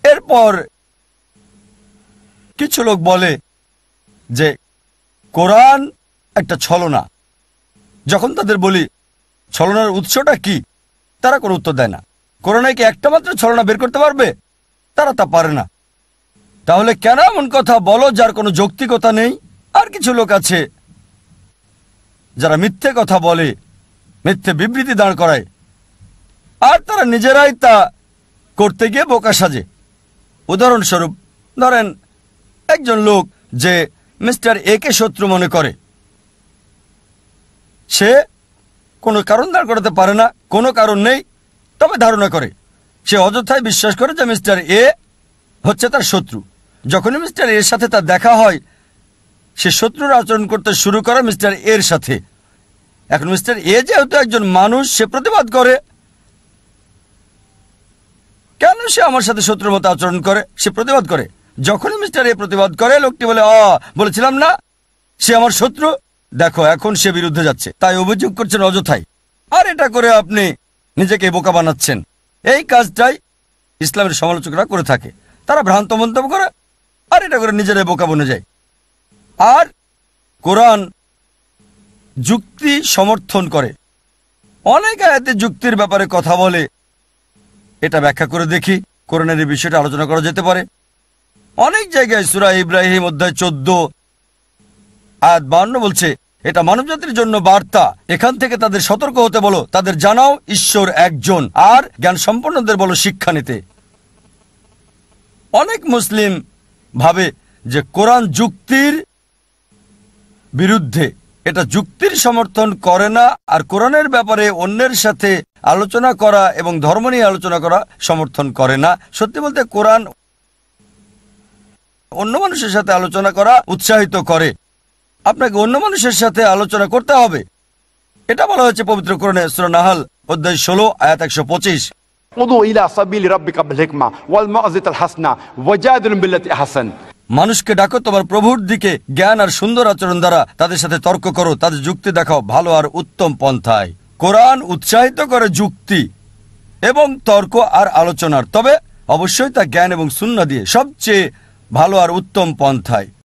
এরপর কিছু লোক বলে যে কোরআন একটা ছলনা। যখন তাদের বলি ছলনার উৎসটা কি, তারা কোনো উত্তর দেয় না। কোরআনে কি একটা মাত্র ছলনা বের করতে পারবে? তারা তা পারে না। তাহলে কেন এমন কথা বলো যার কোনো যৌক্তিকতা নেই? আর কিছু লোক আছে যারা মিথ্যে কথা বলে, মিথ্যে বিবৃতি দাঁড় করায়, আর তারা নিজেরাই তা করতে গিয়ে বোকা সাজে। উদাহরণস্বরূপ ধরেন একজন লোক যে মিস্টার এ কে শত্রু মনে করে, সে কোনো কারণ দাঁড় করাতে পারে না, কোনো কারণ নেই, তবে ধারণা করে। সে অযথায় বিশ্বাস করে যে মিস্টার এ হচ্ছে তার শত্রু। যখনই মিস্টার এর সাথে তার দেখা হয়, সে শত্রুর আচরণ করতে শুরু করে মিস্টার এর সাথে। এখন মিস্টার এ যেহেতু একজন মানুষ, সে প্রতিবাদ করে, কেন সে আমার সাথে শত্রুর মতো আচরণ করে? সে প্রতিবাদ করে। যখনই মিস্টার এ প্রতিবাদ করে, লোকটি বলে বলেছিলাম না সে আমার শত্রু, দেখো এখন সে বিরুদ্ধে যাচ্ছে। তাই অভিযোগ করছেন অযথাই। আর এটা করে আপনি নিজেকে বোকা বানাচ্ছেন। এই কাজটাই ইসলামের সমালোচকরা করে থাকে। তারা ভ্রান্ত মন্তব্য করে আর এটা করে নিজেরাই বোকা বনে যায়। আর কোরআন যুক্তি সমর্থন করে, অনেক আয়াতে যুক্তির ব্যাপারে কথা বলে। এটা ব্যাখ্যা করে দেখি। কোরআনের এই বিষয়টা আলোচনা করা যেতে পারে। অনেক জায়গায় সূরা ইব্রাহিম অধ্যায় 14 আয়াত 52 বলছে এটা মানবজাতির জন্য বার্তা, এখান থেকে তাদের সতর্ক হতে বলো, তাদের জানাও ঈশ্বর একজন, আর জ্ঞান সম্পন্নদের বলো শিক্ষা নিতে। অনেক মুসলিম ভাবে যে কোরআন যুক্তির বিরুদ্ধে, এটা যুক্তির সমর্থন করে না। আর কোরআনের ব্যাপারে অন্যের সাথে আলোচনা করা এবং ধর্ম নিয়ে আলোচনা করা সমর্থন করে না। সত্যি বলতে কোরআন অন্য মানুষের সাথে আলোচনা করা উৎসাহিত করে। আপনাকে অন্য মানুষের সাথে আলোচনা করতে হবে। এটা বলা হয়েছে পবিত্র কোরআনে সূরা নাহল অধ্যায় 16 আয়াত 125। উদু ইলা সাবিলি রাব্বিকা বিল হিকমা ওয়াল মাউযিতাল হাসানা ওয়াজাদিলুম বিল্লাতি আহসান। মানুষকে ডাকো তোমার প্রভুর দিকে, জ্ঞান আর সুন্দর আচরণ দ্বারা তাদের সাথে তর্ক করো, তাদের যুক্তি দেখাও ভালো আর উত্তম পন্থায়। কোরআন উৎসাহিত করে যুক্তি এবং তর্ক আর আলোচনার, তবে অবশ্যই তা জ্ঞান এবং সুন্নাহ দিয়ে সবচেয়ে ভালো আর উত্তম পন্থায়।